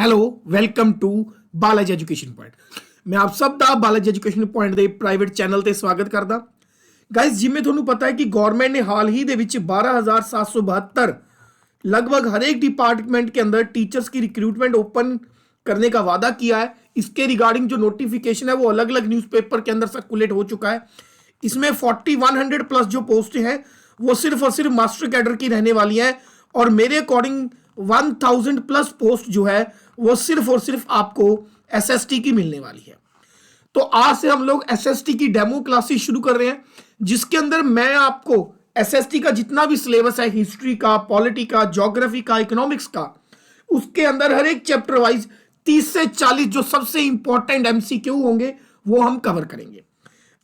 Hello welcome to Balaji education point. ਮੈਂ ਆਪ ਸਭ ਦਾ ਬਾਲਾਜੀ ਐਜੂਕੇਸ਼ਨ ਪੁਆਇੰਟ ਦੇ ਪ੍ਰਾਈਵੇਟ ਚੈਨਲ ਤੇ ਸਵਾਗਤ ਕਰਦਾ। ਗਾਇਸ, ਜਿਵੇਂ ਤੁਹਾਨੂੰ ਪਤਾ है कि गवर्नमेंट ने हाल ही ਦੇ ਵਿੱਚ 12,772 लगभग हर एक डिपार्टमेंट के अंदर टीचर्स की रिक्रूटमेंट ओपन करने का वादा किया है। इसके रिगार्डिंग जो नोटिफिकेशन है वो अलग अलग न्यूज़पेपर के अंदर सर्कुलेट हो चुका है। इसमें 4100 प्लस जो पोस्ट हैं वो सिर्फ और सिर्फ मास्टर कैडर की रहने वाली हैं और मेरे अकॉर्डिंग 1000 प्लस पोस्ट जो है वो सिर्फ और सिर्फ आपको एसएसटी की मिलने वाली है। तो आज से हम लोग एसएसटी की डेमो क्लासेस शुरू कर रहे हैं, जिसके अंदर मैं आपको एसएसटी का जितना भी सिलेबस है, हिस्ट्री का, पॉलिटी का, ज्योग्राफी का, इकोनॉमिक्स का, उसके अंदर हर एक चैप्टर वाइज 30 से 40 जो सबसे इंपॉर्टेंट एमसीक्यू होंगे वो हम कवर करेंगे।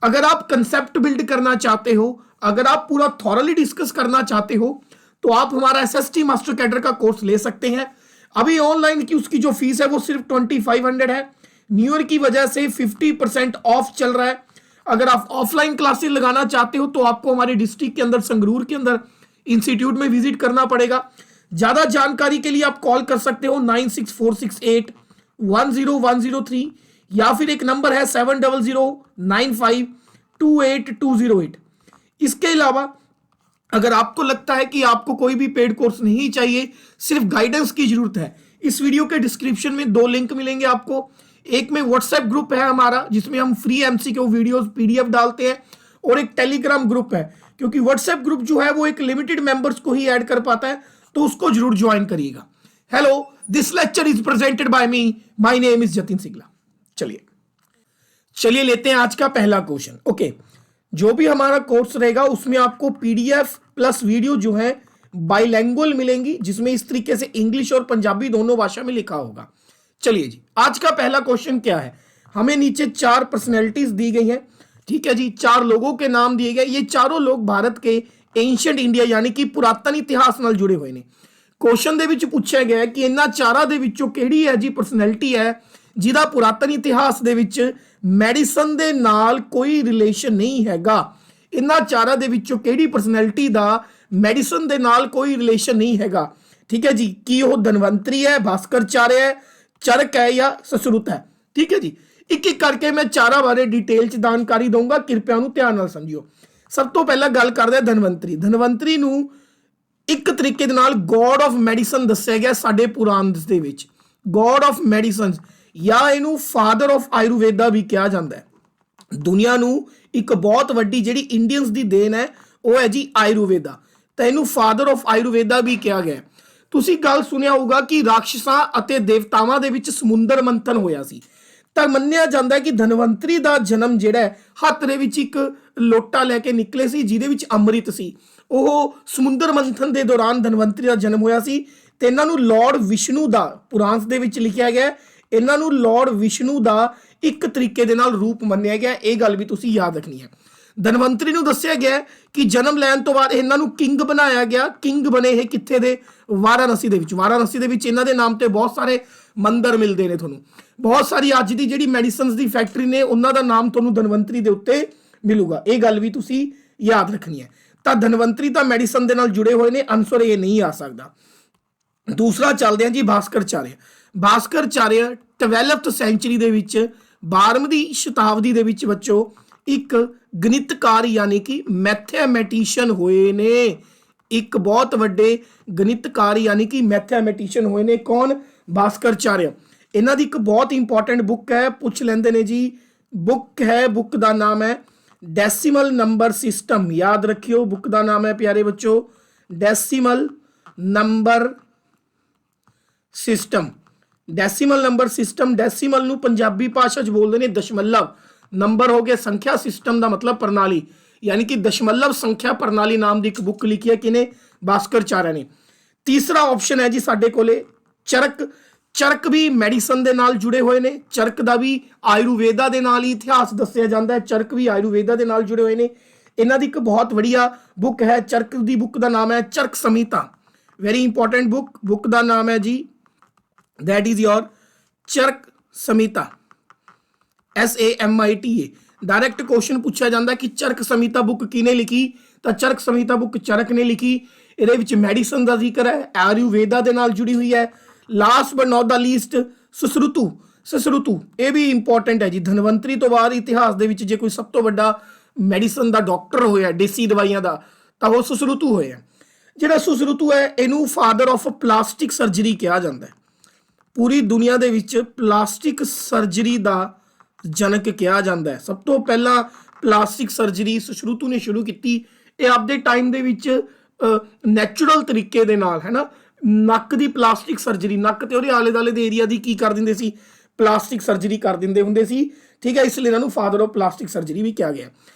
अगर आप कंसेप्ट बिल्ड करना चाहते हो, अगर आप पूरा थॉरली डिस्कस करना चाहते हो, तो आप हमारा एसएसटी मास्टर कैडर का कोर्स ले सकते हैं। अभी ऑनलाइन की उसकी जो फीस है वो सिर्फ 2500 है। न्यू ईयर की वजह से 50% ऑफ चल रहा है। अगर आप ऑफलाइन क्लासेस लगाना चाहते हो तो आपको हमारे डिस्ट्रिक्ट के अंदर, संगरूर के अंदर इंस्टीट्यूट में विजिट करना पड़ेगा। ज़्यादा जानकारी के लिए आप कॉल कर सकते हो 9646810103 या फिर एक नंबर है 7009528208। इसके अलावा अगर आपको लगता है कि आपको कोई भी पेड कोर्स नहीं चाहिए, सिर्फ गाइडेंस की जरूरत है, इस वीडियो के डिस्क्रिप्शन में 2 लिंक मिलेंगे आपको। एक में व्हाट्सएप ग्रुप है हमारा, जिसमें हम फ्री एमसीक्यू वीडियोस पीडीएफ डालते हैं, और एक टेलीग्राम ग्रुप है, क्योंकि व्हाट्सएप ग्रुप जो है वो एक लिमिटेड मेंबर्स को ही ऐड कर पाता है, तो उसको जरूर ज्वाइन करिएगा। Hello, this lecture is presented by me, my name is Jatin Singla. चलिए लेते हैं आज का पहला क्वेश्चन। ओके, जो भी हमारा कोर्स रहेगा उसमें आपको पीडीएफ प्लस वीडियो जो है बाइलैंग्वेज मिलेंगी, जिसमें इस तरीके से इंग्लिश और पंजाबी दोनों भाषा में लिखा होगा। चलिए जी, आज का पहला क्वेश्चन क्या है। हमें नीचे 4 पर्सनैलिटीज दी गई हैं, ठीक है जी, 4 लोगों के नाम दिए गए। ये चारों लोग भारत के एंशिएंट इंडिया यानी कि पुरातन इतिहास नाल जुड़े हुए ने। क्वेश्चन ਦੇ ਵਿੱਚ ਪੁੱਛਿਆ ਗਿਆ ਕਿ ਇਹਨਾਂ ਚਾਰਾਂ ਦੇ ਵਿੱਚੋਂ ਕਿਹੜੀ ਹੈ ਜੀ ਪਰਸਨੈਲਿਟੀ ਹੈ ਜਿਹਦਾ ਪੁਰਾਤਨ ਇਤਿਹਾਸ ਦੇ ਵਿੱਚ ਮੈਡੀਸਨ ਦੇ ਨਾਲ ਕੋਈ ਰਿਲੇਸ਼ਨ ਨਹੀਂ ਹੈਗਾ। ਇਹਨਾਂ ਚਾਰਾਂ ਦੇ ਵਿੱਚੋਂ ਕਿਹੜੀ ਪਰਸਨੈਲਿਟੀ ਦਾ ਮੈਡੀਸਨ ਦੇ ਨਾਲ ਕੋਈ ਰਿਲੇਸ਼ਨ ਨਹੀਂ ਹੈਗਾ। ठीक है जी, कि वो धनवंतरी है, भास्कराचार्य है, चरक है या ससरुत है। ठीक है जी, एक एक करके मैं चारा बारे डिटेल च जानकारी दूंगा, कृपया उन्हें ध्यान नाल समझियो। सब तो पहला गल करते हैं धनवंतरी। धनवंतरी नूं एक तरीके दे नाल गॉड ऑफ मैडिसन दस्सिया गया साडे पुराण दे विच। गॉड ऑफ मैडिसन या इनू फादर ऑफ आयुर्वेदा भी कहा जाता है। दुनिया नूं एक बहुत वड्डी जिहड़ी इंडियंस दी देन है वो है जी आयुर्वेदा, तो इनू फादर ऑफ आयुर्वेदा भी कहा गया। ਤੁਸੀਂ ਗੱਲ ਸੁਣਿਆ ਹੋਊਗਾ ਕਿ ਰਾਖਸ਼ਾਂ ਅਤੇ ਦੇਵਤਾਵਾਂ ਦੇ ਵਿੱਚ ਸਮੁੰਦਰ ਮੰਥਨ ਹੋਇਆ ਸੀ, ਤਾਂ ਮੰਨਿਆ ਜਾਂਦਾ ਕਿ ਧਨਵੰਤਰੀ ਦਾ ਜਨਮ ਜਿਹੜਾ ਹੈ ਹੱਥ ਦੇ ਵਿੱਚ ਇੱਕ ਲੋਟਾ ਲੈ ਕੇ ਨਿਕਲੇ ਸੀ ਜਿਹਦੇ ਵਿੱਚ ਅੰਮ੍ਰਿਤ ਸੀ। ਉਹ ਸਮੁੰਦਰ ਮੰਥਨ ਦੇ ਦੌਰਾਨ ਧਨਵੰਤਰੀ ਦਾ ਜਨਮ ਹੋਇਆ ਸੀ ਤੇ ਇਹਨਾਂ ਨੂੰ ਲਾਰਡ ਵਿਸ਼ਨੂੰ ਦਾ, ਪੁਰਾਣ ਦੇ ਵਿੱਚ ਲਿਖਿਆ ਗਿਆ, ਇਹਨਾਂ ਨੂੰ ਲਾਰਡ ਵਿਸ਼ਨੂੰ ਦਾ ਇੱਕ ਤਰੀਕੇ ਦੇ ਨਾਲ ਰੂਪ ਮੰਨਿਆ ਗਿਆ। ਇਹ ਗੱਲ ਵੀ ਤੁਸੀਂ ਯਾਦ ਰੱਖਣੀ ਹੈ। ਧਨਵੰਤਰੀ ਨੂੰ ਦੱਸਿਆ ਗਿਆ ਕਿ ਜਨਮ ਲੈਣ ਤੋਂ ਬਾਅਦ ਇਹਨਾਂ ਨੂੰ ਕਿੰਗ ਬਣਾਇਆ ਗਿਆ। ਕਿੰਗ ਬਣੇ ਇਹ ਕਿੱਥੇ ਦੇ? ਵਾਰਾਣਸੀ ਦੇ ਵਿੱਚ। ਵਾਰਾਣਸੀ ਦੇ ਵਿੱਚ ਇਹਨਾਂ ਦੇ ਨਾਮ ਤੇ ਬਹੁਤ ਸਾਰੇ ਮੰਦਿਰ ਮਿਲਦੇ ਨੇ ਤੁਹਾਨੂੰ। ਬਹੁਤ ਸਾਰੀ ਅੱਜ ਦੀ ਜਿਹੜੀ ਮੈਡੀਸਨਸ ਦੀ ਫੈਕਟਰੀ ਨੇ ਉਹਨਾਂ ਦਾ ਨਾਮ ਤੁਹਾਨੂੰ ਧਨਵੰਤਰੀ ਦੇ ਉੱਤੇ ਮਿਲੂਗਾ। ਇਹ ਗੱਲ ਵੀ ਤੁਸੀਂ ਯਾਦ ਰੱਖਣੀ ਹੈ। ਤਾਂ ਧਨਵੰਤਰੀ ਤਾਂ ਮੈਡੀਸਨ ਦੇ ਨਾਲ ਜੁੜੇ ਹੋਏ ਨੇ, ਆਨਸਰ ਇਹ ਨਹੀਂ ਆ ਸਕਦਾ। ਦੂਸਰਾ ਚੱਲਦੇ ਹਾਂ ਜੀ ਭਾਸਕਰਾਚਾर्य। ਭਾਸਕਰਾਚਾर्य 12th ਸੈਂਚਰੀ ਦੇ ਵਿੱਚ 12ਵੀਂ ਸ਼ਤਾਬਦੀ ਦੇ ਵਿੱਚ ਬੱਚੋ ਇੱਕ ਗਣਿਤਕਾਰ यानी कि मैथमैटिशियन होए ने। एक बहुत वड्डे गणितकार यानी कि मैथमैटिशियन होए ने। कौन? भास्कराचार्य। इन्हां दी एक बहुत इंपॉर्टेंट बुक है, पूछ लेंदे ने जी। बुक है, बुक का नाम है डेसिमल नंबर सिस्टम। याद रखियो, बुक का नाम है प्यारे बच्चों decimal number system. Decimal number system, decimal नूं पंजाबी भाषा च बोलते हैं दशमलव। नंबर हो गया संख्या, सिस्टम का मतलब प्रणाली, यानी कि दशमलव संख्या प्रणाली नाम की एक बुक लिखी है किने? भास्कराचार्य ने। तीसरा ऑप्शन है जी साडे कोले चरक। चरक भी मैडिसन के नाल जुड़े हुए ने। चरक का भी आयुर्वेदा के नाल ही इतिहास दस्सिया जाता है। चरक भी आयुर्वेदा के नाल जुड़े हुए ने। इन्हां दी एक बहुत बढ़िया बुक है, चरक की बुक का नाम है Charaka Samhita. Very important book. Book का नाम है जी that is your Charaka Samhita, SAMITA। Direct question पूछा जाता है कि चरक संहिता बुक किने लिखी? तो चरक संहिता बुक चरक ने लिखी। ये मैडिसन का जिक्र है, आयुर्वेदा के नाल जुड़ी हुई है, last but not the least Sushruta. Sushruta ਇਹ ਵੀ ਇੰਪੋਰਟੈਂਟ ਹੈ ਜੀ। ਧਨਵੰਤਰੀ ਤੋਂ ਬਾਅਦ ਇਤਿਹਾਸ ਦੇ ਵਿੱਚ ਜੇ ਕੋਈ ਸਭ ਤੋਂ ਵੱਡਾ ਮੈਡੀਸਨ ਦਾ ਡਾਕਟਰ ਹੋਇਆ, ਦੇਸੀ ਦਵਾਈਆਂ ਦਾ, ਤਾਂ ਉਹ ਸੁਸਰੁਤੂ ਹੋਇਆ। ਜਿਹੜਾ ਸੁਸਰੁਤੂ ਹੈ ਇਹਨੂੰ ਫਾਦਰ ਆਫ ਪਲਾਸਟਿਕ ਸਰਜਰੀ ਕਿਹਾ ਜਾਂਦਾ ਹੈ। ਪੂਰੀ ਦੁਨੀਆ ਦੇ ਵਿੱਚ ਪਲਾਸਟਿਕ ਸਰਜਰੀ ਦਾ ਜਨਕ ਕਿਹਾ ਜਾਂਦਾ ਹੈ। ਸਭ ਤੋਂ ਪਹਿਲਾਂ ਪਲਾਸਟਿਕ ਸਰਜਰੀ ਸੁਸ਼ਰੁਤੂ ਨੇ ਸ਼ੁਰੂ ਕੀਤੀ। ਇਹ ਆਪਦੇ ਟਾਈਮ ਦੇ ਵਿੱਚ ਨੈਚੁਰਲ ਤਰੀਕੇ ਦੇ ਨਾਲ, ਹੈ ਨਾ, ਨੱਕ ਦੀ ਪਲਾਸਟਿਕ ਸਰਜਰੀ, ਨੱਕ ਤੇ ਉਹਦੇ ਆਲੇ ਦੁਆਲੇ ਦੇ ਏਰੀਆ ਦੀ ਕੀ ਕਰ ਦਿੰਦੇ ਸੀ, ਪਲਾਸਟਿਕ ਸਰਜਰੀ ਕਰ ਦਿੰਦੇ ਹੁੰਦੇ ਸੀ। ਠੀਕ ਹੈ, ਇਸ ਲਈ ਇਹਨਾਂ ਨੂੰ ਫਾਦਰ ਆਫ ਪਲਾਸਟਿਕ ਸਰਜਰੀ ਵੀ ਕਿਹਾ ਗਿਆ।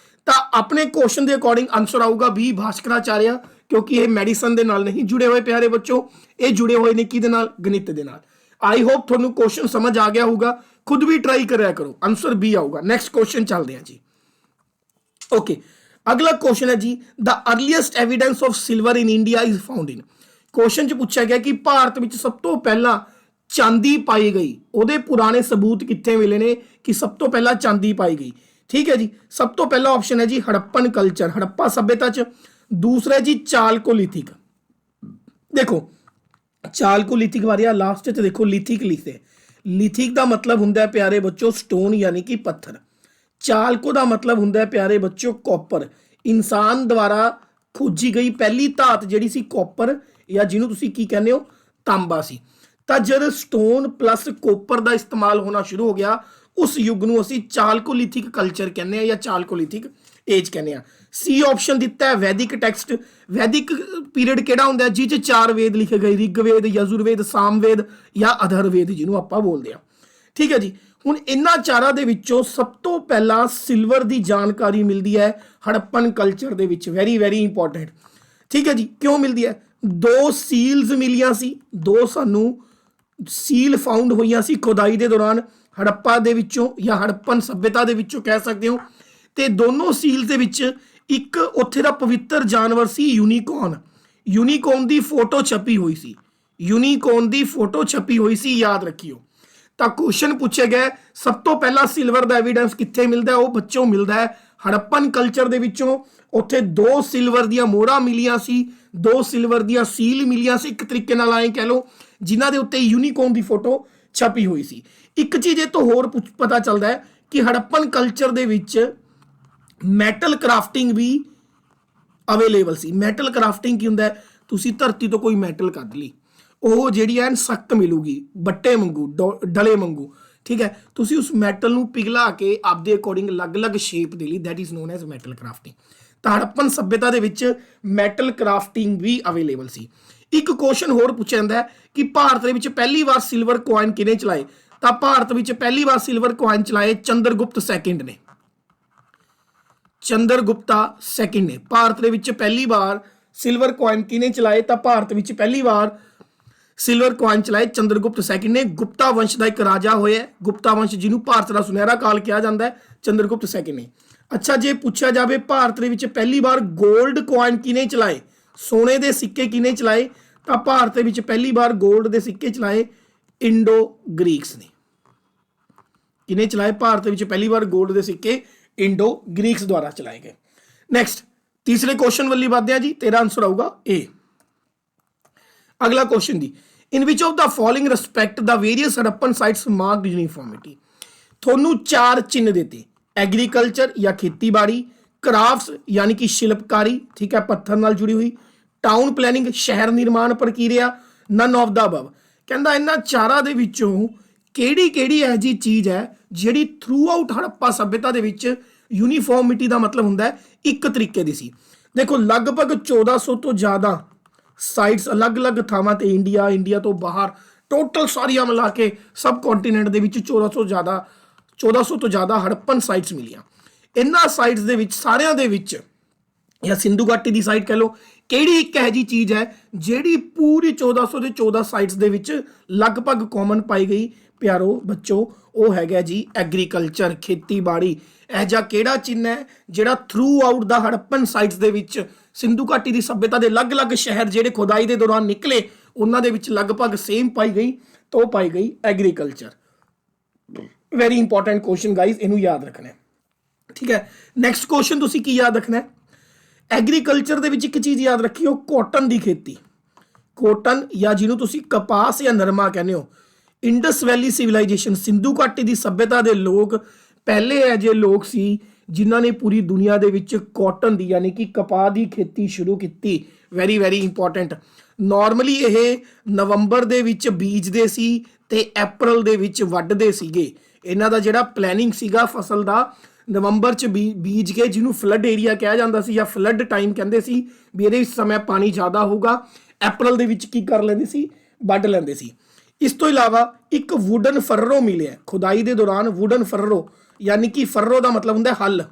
ਤਾਂ ਆਪਣੇ ਕੁਐਸਚਨ ਦੇ ਅਕੋਰਡਿੰਗ ਆਨਸਰ ਆਊਗਾ ਬੀ ਭਾਸਕਰਾਚਾਰਿਆ, ਕਿਉਂਕਿ ਇਹ ਮੈਡੀਸਨ ਦੇ ਨਾਲ ਨਹੀਂ ਜੁੜੇ ਹੋਏ ਪਿਆਰੇ ਬੱਚੋ, ਇਹ ਜੁੜੇ ਹੋਏ ਨੇ ਕਿਹਦੇ ਨਾਲ, ਗਣਿਤ ਦੇ ਨਾਲ। आई होप ਤੁਹਾਨੂੰ क्वेश्चन समझ आ गया होगा, खुद भी ट्राई करा करो, आंसर बी आऊगा। नेक्स्ट क्वेश्चन चलते हैं जी। ओके, अगला क्वेश्चन है जी, the earliest evidence of silver in India is found in. Question च पूछा गया कि भारत में सब तो पहला चांदी पाई गई, ਉਹਦੇ पुराने सबूत कितने मिले ने कि सब तो पहला चांदी पाई गई। ठीक है जी, सब तो पहला ऑप्शन है जी हड़प्पन कल्चर, हड़प्पा सभ्यता च। दूसरा है जी चालकोलिथिक। देखो चालकोलिथिक बारे लास्ट च देखो लिथिक लिखते, लिथिक का मतलब हुंदा है प्यारे बच्चों स्टोन यानी कि पत्थर। चालको का मतलब हुंदा है प्यारे बच्चों कॉपर। इंसान द्वारा खोजी गई पहली धात जिहड़ी सी कॉपर, या जिन्हों तुसीं की कहने हो तांबा सी। तां जद स्टोन प्लस कॉपर का इस्तेमाल होना शुरू हो गया, उस युग नूं असीं चालकोलिथिक कल्चर कहने या चालकोलिथिक एज कहने। सी ऑप्शन दिता है वैदिक टैक्सट। वैदिक पीरियड किहड़ा हुंदा है जिह च 4 वेद लिखे गए, ऋग्वेद, यजुर्वेद, सामवेद या अधर्वेद जिन्हों आपां बोलदे आ। ठीक है जी, हुण इन्हां चारां दे विच्चों सब तो पहला सिल्वर की जानकारी मिलती है हड़प्पन कल्चर दे विच। Very very important. ठीक है जी, क्यों मिलती है? 2 सील्स मिलियां सी, 2 सानू सील फाउंड होईयां सी खुदाई दे दौरान हड़प्पा दे विच्चों या हड़प्पन सभ्यता दे विच्चों कह सकते हो। ते दोनों सील दे विच एक उत्थे दा पवित्र जानवर सी यूनिकॉर्न। यूनिकॉर्न दी फोटो छपी हुई सी, यूनिकॉर्न दी फोटो छपी हुई सी, याद रखियो। तो क्वेश्चन पूछे गए सब तो पहला सिल्वर का एविडेंस कित्थे मिलता है? वो बच्चों मिलता है हड़प्पन कल्चर दे विच्चों। उत्थे 2 सिल्वर दियां मोहरां मिलियां सी, 2 सिल्वर दियां सील मिलियां सी, एक तरीके नाल आए कह लो, जिन्हां दे उत्ते यूनिकॉर्न दी फोटो छपी हुई सी। एक चीज़ ये तो होर पता चलता है कि हड़प्पन कल्चर दे विच मैटल क्राफ्टिंग भी अवेलेबल सी। मैटल क्राफ्टिंग की हुंदा है, तुसी धरती तो कोई मैटल कढ ली, ਉਹ ਜਿਹੜੀ ਐਨ ਸਖਤ ਮਿਲੂਗੀ, ਬੱਟੇ ਵਾਂਗੂ, ਡਲੇ ਵਾਂਗੂ। ਠੀਕ ਹੈ, ਤੁਸੀਂ ਉਸ ਮੈਟਲ ਨੂੰ ਪਿਘਲਾ ਕੇ ਆਪਦੇ ਅਕੋਰਡਿੰਗ ਅਲੱਗ-ਅਲੱਗ ਸ਼ੇਪ ਦੇ ਲਈ, that is non as metal crafting. ਤਾਂ ਹੜੱਪਨ ਸੱਭਿਅਤਾ ਦੇ ਵਿੱਚ ਮੈਟਲ ਕਰਾਫਟਿੰਗ ਵੀ ਅਵੇਲੇਬਲ ਸੀ। ਇੱਕ ਕੁਐਸਚਨ ਹੋਰ ਪੁੱਛਿਆ ਜਾਂਦਾ ਹੈ ਕਿ ਭਾਰਤ ਦੇ ਵਿੱਚ ਪਹਿਲੀ ਵਾਰ ਸਿਲਵਰ ਕੋਇਨ ਕਿਹਨੇ ਚਲਾਏ? ਤਾਂ ਭਾਰਤ ਵਿੱਚ ਪਹਿਲੀ ਵਾਰ ਸਿਲਵਰ ਕੋਇਨ ਚਲਾਏ ਚੰਦਰਗੁਪਤ ਸੈਕਿੰਡ ਨੇ। ਚੰਦਰਗੁਪਤਾ ਸੈਕਿੰਡ ਨੇ ਭਾਰਤ ਦੇ ਵਿੱਚ ਪਹਿਲੀ ਵਾਰ ਸਿਲਵਰ ਕੋਇਨ ਕਿਹਨੇ ਚਲਾਏ? ਤਾਂ ਭਾਰਤ ਵਿੱਚ ਪਹਿਲੀ ਵਾਰ सिल्वर कॉइन चलाए चंद्रगुप्त सैकिंड ने। गुप्ता वंश का एक राजा होया, गुप्ता वंश जिन्हों भारत का सुनहरा काल कहा जाता है, चंद्रगुप्त सैकिंड ने। अच्छा, जे पूछा जाए भारत के पहली बार गोल्ड कॉइन किने चलाए, सोने के सिक्के किने चलाए? तो भारत के पहली बार गोल्ड के सिक्के चलाए इंडो ग्रीक्स ने। किने चलाए? भारत के पहली बार गोल्ड के सिक्के इंडो ग्रीक्स द्वारा चलाए गए। नैक्सट तीसरे क्वेश्चन वाली बात है जी, तेरा आंसर आऊगा ए। अगला क्वेश्चन दी, in which of the following respect the various Harappan sites marked uniformity. थोनू 4 चिन्ह देते, एग्रीकल्चर या खेतीबाड़ी, क्राफ्ट्स यानी कि शिल्पकारी, ठीक है, पत्थर नाल जुड़ी हुई, टाउन प्लैनिंग शहर निर्माण प्रक्रिया, नन ऑफ द अबव। कहंदा इन्हां चारां दे विचों किहड़ी इहो जी चीज़ है जिहड़ी थ्रू आउट हड़प्पा सभ्यता दे विच यूनीफॉर्मिटी का मतलब हुंदा है एक तरीके दी सी। देखो लगभग 1400 तो ज़्यादा साइट्स अलग अलग थावां ते इंडिया तो बाहर टोटल सारियां मिला के सब कॉन्टीनेंट दे विच 1400 तो ज़्यादा हड़प्पन साइट्स मिलियां। इन्हां साइट्स दे विच सारियां दे विच या सिंधु घाटी की साइट कह लो, किहड़ी एक इहो जी चीज़ है जिहड़ी पूरी 1400 के 14 साइट्स दे विच लगभग कॉमन पाई गई? प्यारो बच्चों, वो हैगा जी एग्रीकल्चर, खेतीबाड़ी। यह जिहा किहड़ा चिन्ह है जिहड़ा throughout the Harappan sites दे विच सिंधु घाटी की सभ्यता के अलग अलग शहर जिहड़े खुदाई के दौरान निकले उन्हां दे विच लगभग सेम पाई गई? तो पाई गई agriculture. Very important question guys, इनू याद रखना है। ठीक है, नैक्सट क्वेश्चन तुसीं की याद रखना है? एग्रीकल्चर दे विच एक चीज़ याद रखियो, कॉटन की खेती। ਕੋਟਨ ਜਾਂ ਜਿਹਨੂੰ ਤੁਸੀਂ ਕਪਾਸ ਜਾਂ ਨਰਮਾ ਕਹਿੰਦੇ ਹੋ। ਇੰਡਸ ਵੈਲੀ ਸਿਵਲਾਈਜੇਸ਼ਨ, ਸਿੰਧੂ ਘਾਟੀ ਦੀ ਸਭਿਅਤਾ ਦੇ ਲੋਕ ਪਹਿਲੇ ਅਜਿਹੇ ਲੋਕ ਸੀ ਜਿਨ੍ਹਾਂ ਨੇ ਪੂਰੀ ਦੁਨੀਆ ਦੇ ਵਿੱਚ ਕਾਟਨ ਦੀ ਯਾਨੀ ਕਿ ਕਪਾਹ ਦੀ ਖੇਤੀ ਸ਼ੁਰੂ ਕੀਤੀ। Very very important. ਨਾਰਮਲੀ ਇਹ ਨਵੰਬਰ ਦੇ ਵਿੱਚ ਬੀਜਦੇ ਸੀ ਤੇ ਅਪ੍ਰੈਲ ਦੇ ਵਿੱਚ ਵੱਢਦੇ ਸੀਗੇ। ਇਹਨਾਂ ਦਾ ਜਿਹੜਾ ਪਲੈਨਿੰਗ ਸੀਗਾ ਫਸਲ ਦਾ, ਨਵੰਬਰ 'ਚ ਬੀਜ ਕੇ, ਜਿਹਨੂੰ ਫਲੱਡ ਏਰੀਆ ਕਿਹਾ ਜਾਂਦਾ ਸੀ ਜਾਂ ਫਲੱਡ ਟਾਈਮ ਕਹਿੰਦੇ ਸੀ ਵੀ ਇਹਦੇ ਸਮੇਂ ਪਾਣੀ ਜ਼ਿਆਦਾ ਹੋਊਗਾ, ਅਪ੍ਰੈਲ ਦੇ ਵਿੱਚ ਕੀ ਕਰ ਲੈਂਦੇ ਸੀ, ਵੱਢ ਲੈਂਦੇ ਸੀ। ਇਸ ਤੋਂ ਇਲਾਵਾ ਇੱਕ ਵੁਡਨ ਫਰਰੋ ਮਿਲਿਆ ਖੁਦਾਈ ਦੇ ਦੌਰਾਨ। ਵੁਡਨ ਫਰਰੋ ਯਾਨੀ ਕਿ ਫਰਰੋ ਦਾ ਮਤਲਬ ਹੁੰਦਾ ਹੱਲ,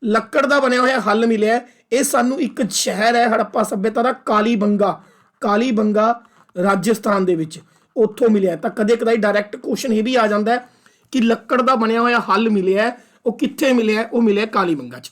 ਲੱਕੜ ਦਾ ਬਣਿਆ ਹੋਇਆ ਹੱਲ ਮਿਲਿਆ। ਇਹ ਸਾਨੂੰ ਇੱਕ ਸ਼ਹਿਰ ਹੈ ਹੜੱਪਾ ਸੱਭਿਅਤਾ ਦਾ, ਕਾਲੀਬੰਗਾ, ਕਾਲੀਬੰਗਾ ਰਾਜਸਥਾਨ ਦੇ ਵਿੱਚ, ਉੱਥੋਂ ਮਿਲਿਆ। ਤਾਂ ਕਦੇ ਕਦਾਈ ਡਾਇਰੈਕਟ ਕੁਐਸਚਨ ਇਹ ਵੀ ਆ ਜਾਂਦਾ ਹੈ ਕਿ ਲੱਕੜ ਦਾ ਬਣਿਆ ਹੋਇਆ ਹੱਲ ਮਿਲਿਆ, ਉਹ ਕਿੱਥੇ ਮਿਲਿਆ, ਉਹ ਮਿਲਿਆ ਕਾਲੀਬੰਗਾ 'ਚ।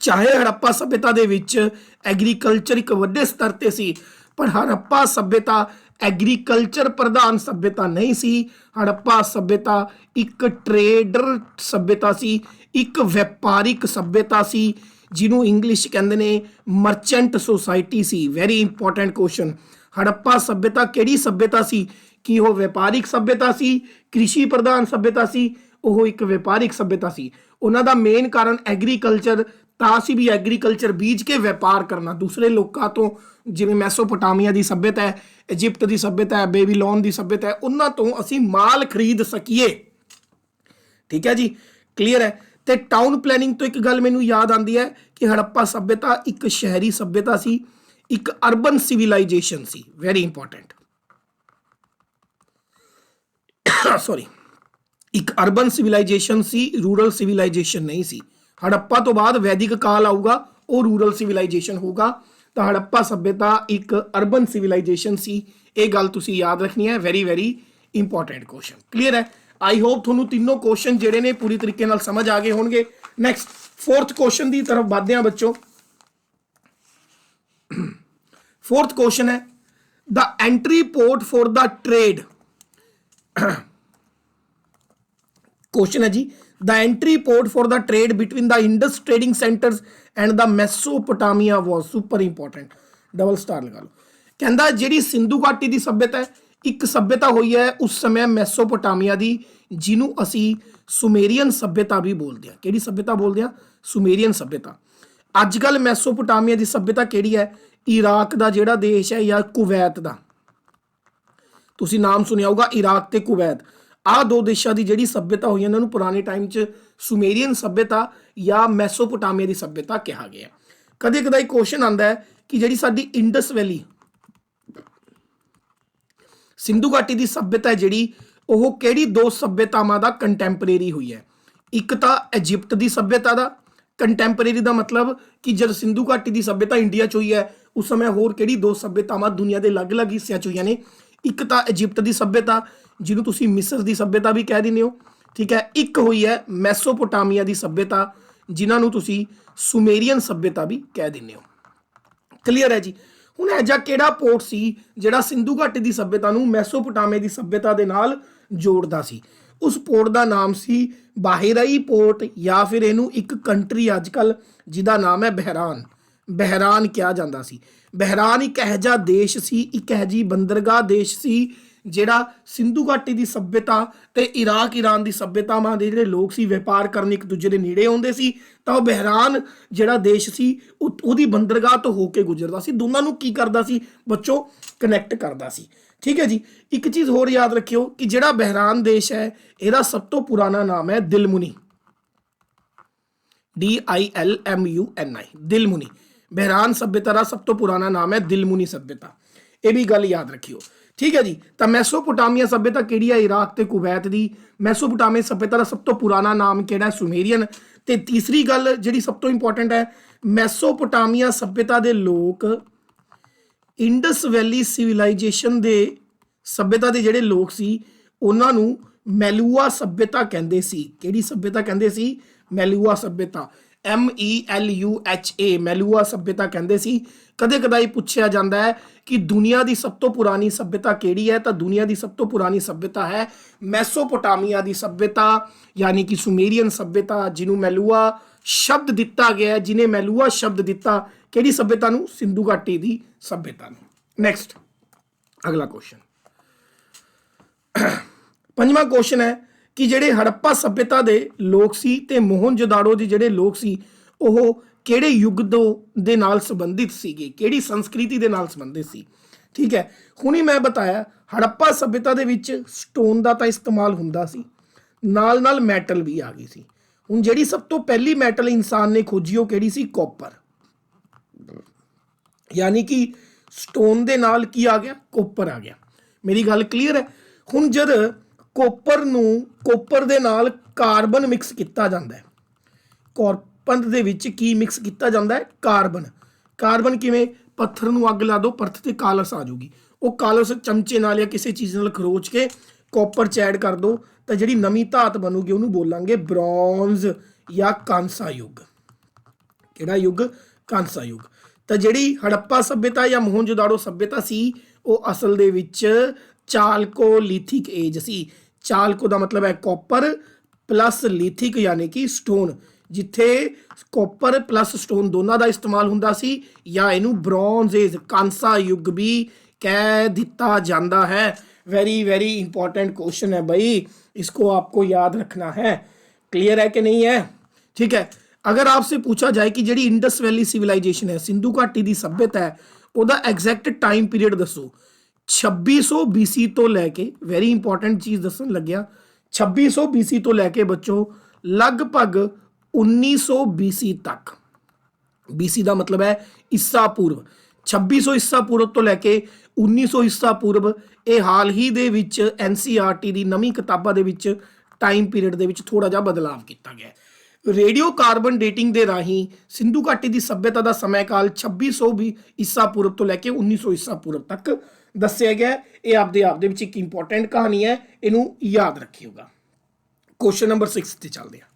ਚਾਹੇ ਹੜੱਪਾ ਸੱਭਿਅਤਾ ਦੇ ਵਿੱਚ ਐਗਰੀਕਲਚਰ ਇੱਕ ਵੱਡੇ ਸਤਰ ਤੇ ਸੀ, ਪਰ ਹੜੱਪਾ ਸੱਭਿਅਤਾ ਐਗਰੀਕਲਚਰ ਪ੍ਰਧਾਨ ਸੱਭਿਅਤਾ ਨਹੀਂ ਸੀ। ਹੜੱਪਾ ਸੱਭਿਅਤਾ ਇੱਕ ਟ੍ਰੇਡਰ ਸੱਭਿਅਤਾ ਸੀ, ਇੱਕ ਵਪਾਰਿਕ ਸੱਭਿਅਤਾ ਸੀ, ਜਿਹਨੂੰ ਇੰਗਲਿਸ਼ ਕਹਿੰਦੇ ਨੇ ਮਰਚੈਂਟ ਸੋਸਾਇਟੀ ਸੀ। Very important question. ਹੜੱਪਾ ਸੱਭਿਅਤਾ ਕਿਹੜੀ ਸੱਭਿਅਤਾ ਸੀ? ਕੀ ਉਹ ਵਪਾਰਿਕ ਸੱਭਿਅਤਾ ਸੀ, ਕ੍ਰਿਸ਼ੀ ਪ੍ਰਧਾਨ ਸੱਭਿਅਤਾ ਸੀ? ਉਹ ਇੱਕ ਵਪਾਰਿਕ ਸੱਭਿਅਤਾ ਸੀ। ਉਹਨਾਂ ਦਾ ਮੇਨ ਕਾਰਨ ਐਗਰੀਕਲਚਰ ਤਾਂ ਸੀ ਵੀ ਐਗਰੀਕਲਚਰ ਬੀਜ ਕੇ ਵਪਾਰ ਕਰਨਾ ਦੂਸਰੇ ਲੋਕਾਂ ਤੋਂ, ਜਿਵੇਂ ਮੈਸੋਪੋਟਾਮੀਆ ਦੀ ਸੱਭਿਅਤਾ ਹੈ, ਇਜਿਪਟ ਦੀ ਸੱਭਿਅਤਾ ਹੈ, ਬੇਬੀਲੋਨ ਦੀ ਸੱਭਿਅਤਾ ਹੈ, ਉਹਨਾਂ ਤੋਂ ਅਸੀਂ ਮਾਲ ਖਰੀਦ ਸਕੀਏ। ਠੀਕ ਹੈ ਜੀ, ਕਲੀਅਰ ਹੈ। ਤੇ ਟਾਊਨ ਪਲੈਨਿੰਗ ਤੋਂ ਇੱਕ ਗੱਲ ਮੈਨੂੰ ਯਾਦ ਆਉਂਦੀ ਹੈ ਕਿ ਹੜੱਪਾ ਸੱਭਿਅਤਾ ਇੱਕ ਸ਼ਹਿਰੀ ਸੱਭਿਅਤਾ ਸੀ, ਇੱਕ ਅਰਬਨ ਸਿਵਲਾਈਜੇਸ਼ਨ ਸੀ। ਵੈਰੀ ਇੰਪੋਰਟੈਂਟ, ਸੌਰੀ, ਇੱਕ ਅਰਬਨ ਸਿਵਲਾਈਜੇਸ਼ਨ ਸੀ, ਰੂਰਲ ਸਿਵਲਾਈਜੇਸ਼ਨ ਨਹੀਂ ਸੀ। ਹੜੱਪਾ ਤੋਂ ਬਾਅਦ ਵੈਦਿਕ ਕਾਲ ਆਊਗਾ, ਉਹ ਰੂਰਲ ਸਿਵਲਾਈਜੇਸ਼ਨ ਹੋਊਗਾ। ਤਾਂ ਹੜੱਪਾ ਸੱਭਿਅਤਾ ਇੱਕ ਅਰਬਨ ਸਿਵਲਾਈਜੇਸ਼ਨ ਸੀ। ਇਹ ਗੱਲ ਤੁਸੀਂ ਯਾਦ ਰੱਖਣੀ ਹੈ। Very very important question. Clear ਹੈ। ਆਈ ਹੋਪ ਤੁਹਾਨੂੰ ਤਿੰਨੋਂ ਕੁਐਸਚਨ ਜਿਹੜੇ ਨੇ ਪੂਰੀ ਤਰੀਕੇ ਨਾਲ ਸਮਝ ਆ ਗਏ ਹੋਣਗੇ। ਨੈਕਸਟ ਫੋਰਥ ਕੁਐਸਚਨ ਦੀ ਤਰਫ ਵਧਦੇ ਹਾਂ ਬੱਚੋ। फोर्थ क्वेश्चन है the entry port for the trade. Question है जी the entry port for the trade between the Indus trading centres and the Mesopotamia was super important. Double star लगा लो। कहता जी सिंधु घाटी की सभ्यता है एक सभ्यता हुई है उस समय मैसोपोटामिया की जिन्हों असी सुमेरियन सभ्यता भी बोलते हैं। किहड़ी सभ्यता बोलते हैं? सुमेरियन सभ्यता। अजकल मैसोपोटामिया की सभ्यता किहड़ी है? इराक का जिहड़ा देश है या कुवैत का, तुसी नाम सुनिया होगा इराक ते कुवैत। आ दो देशों की जिहड़ी सभ्यता हुई इन्हां नूं पुराने टाइम च सुमेरियन सभ्यता या मैसोपोटामिया की सभ्यता कहा गया। कदे कदाई क्वेश्चन आता है कि जिहड़ी साडी इंडस वैली सिंधु घाटी की सभ्यता है जिहड़ी ओह किहड़ी दो सभ्यतावां दा कंटैंपरेरी हुई है। एक तो इजिप्ट की सभ्यता का कंटैंपरेरी का मतलब कि जब सिंधु घाटी की सभ्यता इंडिया च हुई है उस समय होर किहड़ी दो सभ्यतावां दुनिया के अलग अलग हिस्सों च हुई ने। एक तो इजिप्ट की सभ्यता जिन्हों तुसीं मिस्र की सभ्यता भी कह दिंदे हो, ठीक है। एक हुई है मैसोपोटामिया की सभ्यता जिन्होंने तुसीं सुमेरियन सभ्यता भी कह दिंदे हो। क्लीयर है जी। हुण ऐजा किहड़ा पोर्ट सी जिहड़ा सिंधु घाटी की सभ्यता नूं मैसोपोटामिया की सभ्यता दे नाल जोड़दा सी? उस पोर्ट का नाम सी बाहिराई पोर्ट या फिर इनू एक कंट्री अजकल जिहदा नाम है बहरान। बहरान कहा जाता सी। बहरान एक इहो जिहा देश सी, एक इहो जी बंदरगाह देश सी जिहड़ा सिंधु घाटी की सभ्यता ते इराक ईरान की सभ्यतावां दे जिहड़े लोग सी व्यापार करने एक दूजे के नेड़े आउंदे सी। तां ओह बहरान जिहड़ा देश सी उहदी बंदरगाह तो होके गुजरदा सी। दोनों नूं की करदा सी बच्चों? कनैक्ट करदा सी। ठीक है जी। एक चीज़ होर याद रखियो कि जिहड़ा बहरान देश है इहदा सब तो पुराना नाम है दिलमुनी। DILMUNI दिलमुनी। बहरान सभ्यता का सब तो पुराना नाम है दिलमुनी सभ्यता। ये भी गल याद रखियो। ठीक है जी। तो मैसोपोटामिया सभ्यता किहड़ी है? इराक ते कुवैत दी। मैसोपोटामिया सभ्यता का सब तो पुराना नाम किहड़ा है? सुमेरियन। ते तीसरी गल जिहड़ी सब तो इंपॉर्टेंट है, मैसोपोटामिया सभ्यता के लोग इंडस वैली सिविलाइजेशन दे सभ्यता के जिहड़े लोग सी उन्हां नूं मैलुआ सभ्यता कहंदे सी। किहड़ी सभ्यता कहंदे सी? मैलुआ सभ्यता। MELUHA मैलुआ सभ्यता कहंदे सी। कदे कदाई पूछा जाता है कि दुनिया की सब तो पुरानी सभ्यता किहड़ी है? तो दुनिया की सब तो पुरानी सभ्यता है मैसोपोटामिया की सभ्यता यानी कि सुमेरियन सभ्यता जिन्हों मैलुआ शब्द दिता गया है। जिन्हें मैलुआ शब्द दिता किहड़ी सभ्यता नूं? सिंधु घाटी की सभ्यता नूं। नैक्सट अगला क्वेश्चन, पंजवां क्वेश्चन है कि ਜਿਹੜੇ ਹੜੱਪਾ ਸਭਿਅਤਾ ਦੇ ਲੋਕ ਸੀ ਤੇ ਮੋਹਨਜੋਦਾੜੋ ਦੇ ਜਿਹੜੇ ਲੋਕ ਸੀ ਉਹ ਕਿਹੜੇ ਯੁੱਗ ਦੇ ਨਾਲ ਸੰਬੰਧਿਤ ਸੀਗੇ, ਕਿਹੜੀ ਸੰਸਕ੍ਰਿਤੀ ਦੇ ਨਾਲ ਸੰਬੰਧਿਤ ਸੀ। ਠੀਕ ਹੈ, ਹੁਣੀ ਮੈਂ ਬਤਾਇਆ ਹੜੱਪਾ ਸਭਿਅਤਾ ਦੇ ਵਿੱਚ ਸਟੋਨ ਦਾ ਤਾਂ ਇਸਤੇਮਾਲ ਹੁੰਦਾ ਸੀ, ਨਾਲ ਨਾਲ ਮੈਟਲ ਵੀ ਆ ਗਈ ਸੀ। ਹੁਣ ਜਿਹੜੀ ਸਭ ਤੋਂ ਪਹਿਲੀ ਮੈਟਲ ਇਨਸਾਨ ਨੇ ਖੋਜੀ ਉਹ ਕਿਹੜੀ ਸੀ, ਕੋਪਰ। यानी कि स्टोन दे नाल की आ गया, कोपर आ गया। मेरी गल क्लीयर है। हुण जद कोपर नूं कोपर दे नाल कार्बन मिक्स किया जाता है, कोपर दे विच की मिक्स किया जाता है, कार्बन। कार्बन किवें, पत्थर नूं अग ला दो, परत ते कालस आ जाऊगी, वो कालस चमचे नाल या किसी चीज़ नाल खरोच के कोपर च ऐड कर दो तो जिहड़ी नवीं धात बनूगी उहनूं बोलांगे ब्रॉन्ज या कांसा युग। किहड़ा युग, कांसा युग। तो जिहड़ी हड़प्पा सभ्यता या मोहनजोदाड़ो सभ्यता सी वो असल दे विच चालकोलिथिक एज सी। चालको का मतलब है कॉपर प्लस लिथिक यानी कि स्टोन, जिथे कॉपर प्लस स्टोन दोनों का इस्तेमाल हुंदा सी, या इनू ब्रॉन्ज एज कांसा युग भी कह दिता जाता है। वेरी वेरी इंपॉर्टेंट क्वेश्चन है भाई, इसको आपको याद रखना है। क्लियर है कि नहीं है? ठीक है। अगर आपसे पूछा जाए कि जिहड़ी इंडस वैली सिविलाइजेशन है, सिंधु घाटी की सभ्यता है, ਉਹਦਾ एग्जैक्ट टाइम पीरियड दसो। 2600 BC तो लैके, वेरी इंपॉर्टेंट चीज़ दसन लग्या, 2600 BC तो लैके बच्चों लगभग 1900 BC तक। BC का मतलब है ईसा पूर्व। 2600 ईसा पूर्व तो लैके 1900 ईसा पूर्व, ये हाल ही दे विच NCERT की नवीं किताबां दे विच टाइम पीरियड दे विच थोड़ा जिहा बदलाव किया गया। रेडियो कार्बन डेटिंग के राही सिंधु घाटी की सभ्यता का समय काल 2600 भी ईसा पूर्व तो लैके 1900 ईसा पूर्व तक दसिया गया। ये आपदे एक इंपॉर्टेंट कहानी है, इनू याद रखिएगा। क्वेश्चन नंबर 6 ते चलते हैं।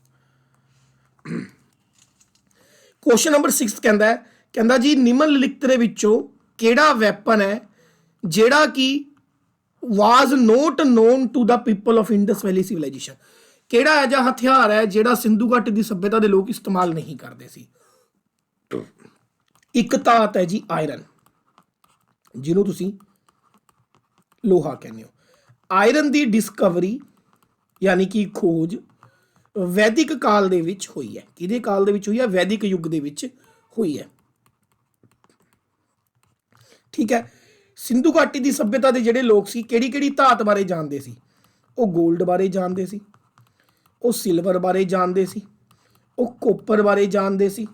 क्वेश्चन नंबर 6 कहता जी निम्नलिखित दे विचों किहड़ा वैपन है जिहड़ा कि was not known to the people of Indus valley civilisation. किहड़ा ऐसा हथियार है जिहड़ा सिंधु घाटी की सभ्यता के लोग इस्तेमाल नहीं करते सी। एक धात है जी आयरन, जिन्हों तुसी लोहा कहते हो। आयरन की डिस्कवरी यानी कि खोज वैदिक काल दे विच हुई है। किहदे काल दे विच हुई है? वैदिक युग दे विच हुई है। ठीक है। सिंधु घाटी की सभ्यता के जिहड़े लोग सी किहड़ी किहड़ी धात बारे जानते सी? वो गोल्ड बारे जानते सी, वो सिल्वर बारे जानते सी, वो कोपर बारे जानते सी,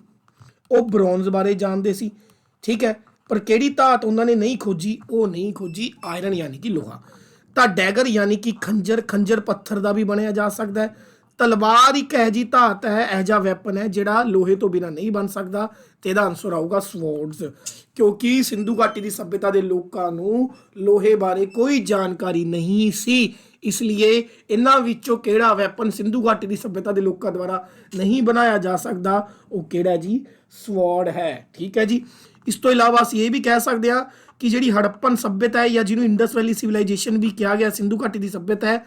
वो ब्रॉन्ज बारे जानते सी। ठीक है। पर किहड़ी धात उन्होंने नहीं खोजी? वो नहीं खोजी आयरन यानी कि लोहा। तो डैगर यानी कि खंजर, खंजर पत्थर का भी बनया जा सकता है। तलवार एक यह जी धात है, यह जा वैपन है जिहड़ा लोहे तो बिना नहीं बन सकता। तो यह आंसर आऊगा स्वॉर्ड्स, क्योंकि सिंधु घाटी की सभ्यता के लोगों नूं लोहे बारे कोई जानकारी नहीं सी। इसलिए इन्हां विचों किहड़ा वैपन सिंधु घाटी की सभ्यता के लोगों द्वारा नहीं बनाया जा सकता, वो किहड़ा जी? स्वॉर्ड है। ठीक है जी। इस तो इलावा असीं ये भी कह सकते हैं कि जिहड़ी हड़प्पन सभ्यता है या जिन्होंने इंडस वैली सिविलाइजेशन भी कहा गया, सिंधु घाटी की सभ्यता है,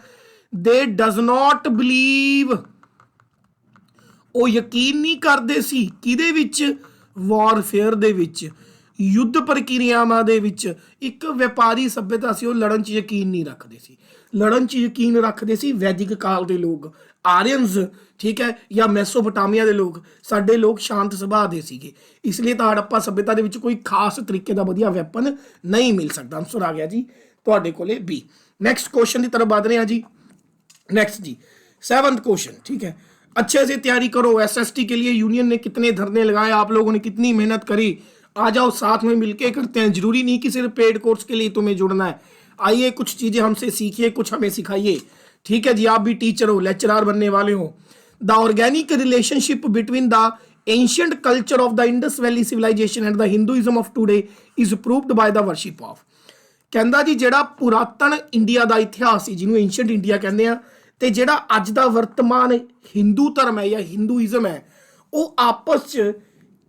दे डज नॉट बिलीव, वो यकीन नहीं करते सी किहदे विच? वॉरफेयर दे विच, युद्ध प्रक्रियावां दे विच। एक व्यापारी सभ्यता सी, वो लड़न च यकीन नहीं रखते सी। लड़न च यकीन रखते सी वैदिक काल के लोग, आर्यंस। ठीक है। या मैसोपोटामिया के लोग, साडे लोग शांत सुभाਅ दे सीगे। इसलिए तो हड़प्पा सभ्यता के कोई खास तरीके का वधिया वैपन नहीं मिल सकता। आंसर आ गया जी तुहाडे कोले बी। नैक्सट क्वेश्चन की तरफ बढ़ रहे हैं जी। नेक्स्ट जी 7th क्वेश्चन। ठीक है। अच्छे से तैयारी करो। SST के लिए यूनियन ने कितने धरने लगाए, आप लोगों ने कितनी मेहनत करी, आ जाओ साथ में मिलके करते हैं। जरूरी नहीं कि सिर्फ पेड कोर्स के लिए तुम्हें जुड़ना है। आइए कुछ चीज़ें हमसे सीखिए, कुछ हमें सिखाइए। ठीक है जी। आप भी टीचर हो, लेक्चरर बनने वाले हो। The organic relationship between the ancient culture of the Indus valley civilisation and the Hinduism of today is proved by the worship of. कहता जी जिहड़ा पुरातन इंडिया का इतिहास है, जिन्होंने एंशियंट इंडिया कहते हैं, तो जिहड़ा अज दा वर्तमान हिंदू धर्म है या हिंदुइज्म है, वो आपस च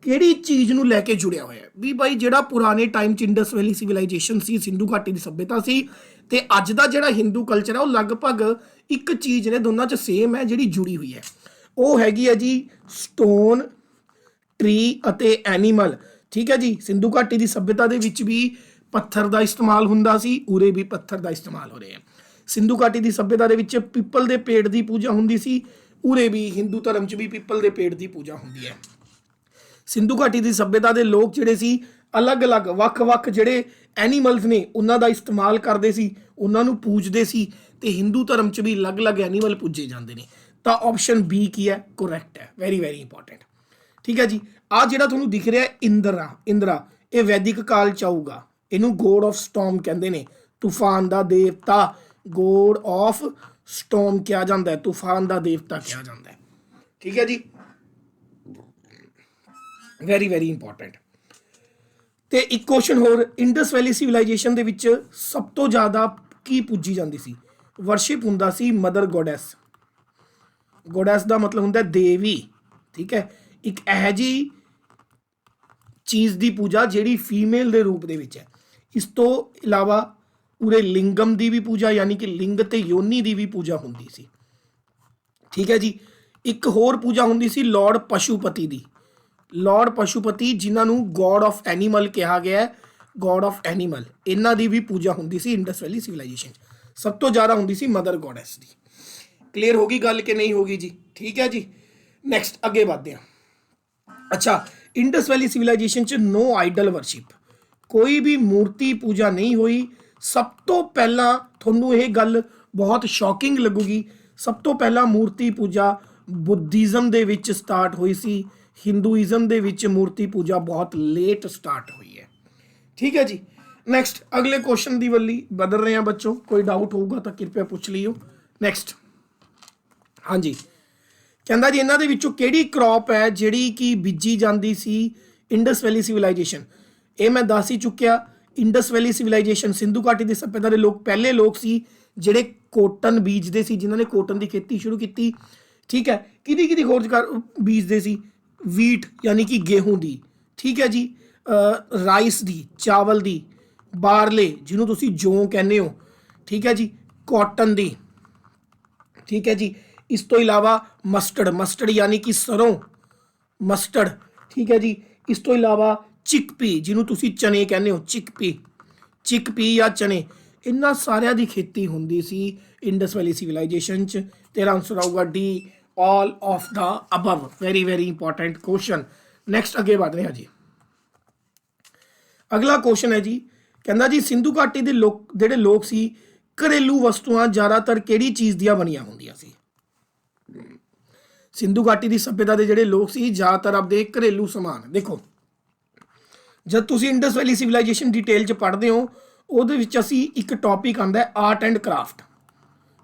किहड़ी चीज़ नूं लैके जुड़िया होया है। भी भाई जिहड़ा पुराने टाइम च इंडस वैली सिविलाइजेशन सी, सिंधु घाटी की सभ्यता सी, ते अज दा जिहड़ा हिंदू कल्चर है वो लगभग एक चीज़ ने दोनों च सेम है जिहड़ी जुड़ी हुई है। वो हैगी है जी स्टोन, ट्री अते एनीमल। ठीक है जी। सिंधु घाटी की सभ्यता दे विच भी ਪੱਥਰ ਦਾ ਇਸਤੇਮਾਲ ਹੁੰਦਾ ਸੀ, ਉਰੇ ਵੀ ਪੱਥਰ ਦਾ ਇਸਤੇਮਾਲ ਹੋ ਰਿਹਾ ਹੈ। ਸਿੰਧੂ ਘਾਟੀ ਦੀ ਸੱਭਿਅਤਾ ਦੇ ਵਿੱਚ ਪਿੱਪਲ ਦੇ ਪੇੜ ਦੀ ਪੂਜਾ ਹੁੰਦੀ ਸੀ, ਉਰੇ ਵੀ ਹਿੰਦੂ ਧਰਮ 'ਚ ਵੀ ਪਿੱਪਲ ਦੇ ਪੇੜ ਦੀ ਪੂਜਾ ਹੁੰਦੀ ਹੈ। ਸਿੰਧੂ ਘਾਟੀ ਦੀ ਸੱਭਿਅਤਾ ਦੇ ਲੋਕ ਜਿਹੜੇ ਸੀ ਅਲੱਗ-ਅਲੱਗ ਵੱਖ-ਵੱਖ ਜਿਹੜੇ ਐਨੀਮਲਸ ਨੇ ਉਹਨਾਂ ਦਾ ਇਸਤੇਮਾਲ ਕਰਦੇ ਸੀ, ਉਹਨਾਂ ਨੂੰ ਪੂਜਦੇ ਸੀ, ਤੇ ਹਿੰਦੂ ਧਰਮ 'ਚ ਵੀ ਅਲੱਗ-ਅਲੱਗ ਐਨੀਮਲ ਪੂਜੇ ਜਾਂਦੇ ਨੇ। ਤਾਂ ਆਪਸ਼ਨ ਬੀ ਕੀ ਹੈ, ਕਰੈਕਟ ਹੈ, ਵੈਰੀ ਵੈਰੀ ਇੰਪੋਰਟੈਂਟ। ਠੀਕ ਹੈ ਜੀ। ਆ ਜਿਹੜਾ ਤੁਹਾਨੂੰ ਦਿਖ ਰਿਹਾ ਇੰਦਰਾ ਇਹ ਵੈਦਿਕ ਕਾਲ 'ਚ ਆਊਗਾ। ਇਹਨੂੰ ਗੋਡ ਆਫ ਸਟੋਰਮ ਕਹਿੰਦੇ ਨੇ, ਤੂਫਾਨ ਦਾ ਦੇਵਤਾ, ਗੋਡ ਆਫ ਸਟੋਰਮ ਕਿਹਾ ਜਾਂਦਾ ਹੈ, ਤੂਫਾਨ ਦਾ ਦੇਵਤਾ ਕਿਹਾ ਜਾਂਦਾ ਹੈ। ਠੀਕ ਹੈ ਜੀ, ਵੈਰੀ ਵੈਰੀ ਇੰਪੋਰਟੈਂਟ। ਤੇ ਇੱਕ ਕੁਐਸਚਨ ਹੋਰ, ਇੰਡਸ ਵੈਲੀ ਸਿਵਲਾਈਜੇਸ਼ਨ ਦੇ ਵਿੱਚ ਸਭ ਤੋਂ ਜ਼ਿਆਦਾ ਕੀ ਪੂਜੀ ਜਾਂਦੀ ਸੀ? ਵਰਸ਼ਿਪ ਹੁੰਦਾ ਸੀ ਮਦਰ ਗੋਡੈਸ। ਗੋਡੈਸ ਦਾ ਮਤਲਬ ਹੁੰਦਾ ਦੇਵੀ। ਠੀਕ ਹੈ, ਇੱਕ ਇਹੋ ਜਿਹੀ ਚੀਜ਼ ਦੀ ਪੂਜਾ ਜਿਹੜੀ ਫੀਮੇਲ ਦੇ ਰੂਪ ਦੇ ਵਿੱਚ ਹੈ। ਇਸ ਤੋਂ ਇਲਾਵਾ ਪੂਰੇ ਲਿੰਗਮ ਦੀ ਵੀ ਪੂਜਾ, ਯਾਨੀ ਕਿ ਲਿੰਗ ਤੇ ਯੋਨੀ ਦੀ ਵੀ ਪੂਜਾ ਹੁੰਦੀ ਸੀ। ਠੀਕ ਹੈ ਜੀ। ਇੱਕ ਹੋਰ ਪੂਜਾ ਹੁੰਦੀ ਸੀ ਲਾਰਡ ਪਸ਼ੂਪਤੀ ਦੀ। ਲਾਰਡ ਪਸ਼ੂਪਤੀ ਜਿਨ੍ਹਾਂ ਨੂੰ ਗੋਡ ਆਫ ਐਨੀਮਲ ਕਿਹਾ ਗਿਆ ਹੈ, ਗੋਡ ਆਫ ਐਨੀਮਲ, ਇਹਨਾਂ ਦੀ ਵੀ ਪੂਜਾ ਹੁੰਦੀ ਸੀ ਇੰਡਸ ਵੈਲੀ ਸਿਵਲਾਈਜੇਸ਼ਨ 'ਚ। ਸਭ ਤੋਂ ਜ਼ਿਆਦਾ ਹੁੰਦੀ ਸੀ ਮਦਰ ਗੋਡੈਸ ਦੀ। ਕਲੀਅਰ ਹੋ ਗਈ ਗੱਲ ਕਿ ਨਹੀਂ ਹੋਗੀ ਜੀ? ਠੀਕ ਹੈ ਜੀ। ਨੈਕਸਟ ਅੱਗੇ ਵਧਦੇ ਹਾਂ। ਅੱਛਾ, ਇੰਡਸ ਵੈਲੀ ਸਿਵਲਾਈਜੇਸ਼ਨ 'ਚ ਨੋ ਆਈਡਲ ਵਰਸ਼ਿਪ, ਕੋਈ ਵੀ ਮੂਰਤੀ ਪੂਜਾ ਨਹੀਂ ਹੋਈ। ਸਭ ਤੋਂ ਪਹਿਲਾਂ ਤੁਹਾਨੂੰ ਇਹ ਗੱਲ ਬਹੁਤ ਸ਼ੌਕਿੰਗ ਲੱਗੂਗੀ, ਸਭ ਤੋਂ ਪਹਿਲਾਂ ਮੂਰਤੀ ਪੂਜਾ ਬੁੱਧੀਜ਼ਮ ਦੇ ਵਿੱਚ ਸਟਾਰਟ ਹੋਈ ਸੀ। ਹਿੰਦੂਇਜ਼ਮ ਦੇ ਵਿੱਚ ਮੂਰਤੀ ਪੂਜਾ ਬਹੁਤ ਲੇਟ ਸਟਾਰਟ ਹੋਈ ਹੈ। ਠੀਕ ਹੈ ਜੀ। ਨੈਕਸਟ ਅਗਲੇ ਕੁਐਸਚਨ ਦੀ ਵੱਲੀ ਬਦਲ ਰਹੇ ਹਾਂ ਬੱਚੋ, ਕੋਈ ਡਾਊਟ ਹੋਊਗਾ ਤਾਂ ਕਿਰਪਾ ਪੁੱਛ ਲਿਓ। ਨੈਕਸਟ, ਹਾਂਜੀ, ਕਹਿੰਦਾ ਜੀ ਇਹਨਾਂ ਦੇ ਵਿੱਚੋਂ ਕਿਹੜੀ ਕ੍ਰੌਪ ਹੈ ਜਿਹੜੀ ਕਿ ਬੀਜੀ ਜਾਂਦੀ ਸੀ ਇੰਡਸ ਵੈਲੀ ਸਿਵਲਾਈਜੇਸ਼ਨ? ਇਹ ਮੈਂ ਦੱਸ ਹੀ ਚੁੱਕਿਆ। ਇੰਡਸ ਵੈਲੀ ਸਿਵਲਾਈਜੇਸ਼ਨ, ਸਿੰਧੂ ਘਾਟੀ ਦੀ ਸੱਭਿਅਤਾ ਦੇ ਲੋਕ ਪਹਿਲੇ ਲੋਕ ਸੀ ਜਿਹੜੇ ਕੋਟਨ ਬੀਜਦੇ ਸੀ, ਜਿਨ੍ਹਾਂ ਨੇ ਕੋਟਨ ਦੀ ਖੇਤੀ ਸ਼ੁਰੂ ਕੀਤੀ। ਠੀਕ ਹੈ, ਕਿਹਦੀ ਖੋਜ ਕਰ ਬੀਜਦੇ ਸੀ? ਵੀਟ ਯਾਨੀ ਕਿ ਗੇਹੂੰ ਦੀ। ਠੀਕ ਹੈ ਜੀ। ਰਾਈਸ ਦੀ, ਚਾਵਲ ਦੀ, ਬਾਰਲੇ ਜਿਹਨੂੰ ਤੁਸੀਂ ਜੌਂ ਕਹਿੰਦੇ ਹੋ। ਠੀਕ ਹੈ ਜੀ। ਕਾਟਨ ਦੀ। ਠੀਕ ਹੈ ਜੀ। ਇਸ ਤੋਂ ਇਲਾਵਾ ਮਸਟਰਡ ਯਾਨੀ ਕਿ ਸਰੋਂ, ਮਸਟਰਡ। ਠੀਕ ਹੈ ਜੀ। ਇਸ ਤੋਂ ਇਲਾਵਾ ਚਿਕਪੀ ਜਿਹਨੂੰ ਤੁਸੀਂ ਚਨੇ ਕਹਿੰਦੇ ਹੋ, ਚਿਕਪੀ ਜਾਂ ਚਨੇ, ਇਹਨਾਂ ਸਾਰਿਆਂ ਦੀ ਖੇਤੀ ਹੁੰਦੀ ਸੀ ਇੰਡਸ ਵੈਲੀ ਸਿਵਲਾਈਜੇਸ਼ਨ 'ਚ। ਤੇਰਾ ਆਨਸਰ ਆਊਗਾ D, all of the above. Very very important question. Next ਅੱਗੇ ਵਧ ਰਹੇ ਹਾਂ ਜੀ। ਅਗਲਾ ਕੁਐਸਚਨ ਹੈ ਜੀ, ਕਹਿੰਦਾ ਜੀ ਸਿੰਧੂ ਘਾਟੀ ਦੇ ਜਿਹੜੇ ਲੋਕ ਸੀ, ਘਰੇਲੂ ਵਸਤੂਆਂ ਜ਼ਿਆਦਾਤਰ ਕਿਹੜੀ ਚੀਜ਼ ਦੀਆਂ ਬਣੀਆਂ ਹੁੰਦੀਆਂ ਸੀ? ਸਿੰਧੂ ਘਾਟੀ ਦੀ ਸੱਭਿਅਤਾ ਦੇ ਜਿਹੜੇ ਲੋਕ ਸੀ ਜ਼ਿਆਦਾਤਰ ਆਪਦੇ ਘਰੇਲੂ ਸਮਾਨ, ਦੇਖੋ ਜਦ ਤੁਸੀਂ ਇੰਡਸ ਵੈਲੀ ਸਿਵਲਾਈਜੇਸ਼ਨ ਡਿਟੇਲ 'ਚ ਪੜ੍ਹਦੇ ਹੋ, ਉਹਦੇ ਵਿੱਚ ਅਸੀਂ ਇੱਕ ਟੌਪਿਕ ਆਉਂਦਾ ਹੈ ਆਰਟ ਐਂਡ ਕ੍ਰਾਫਟ,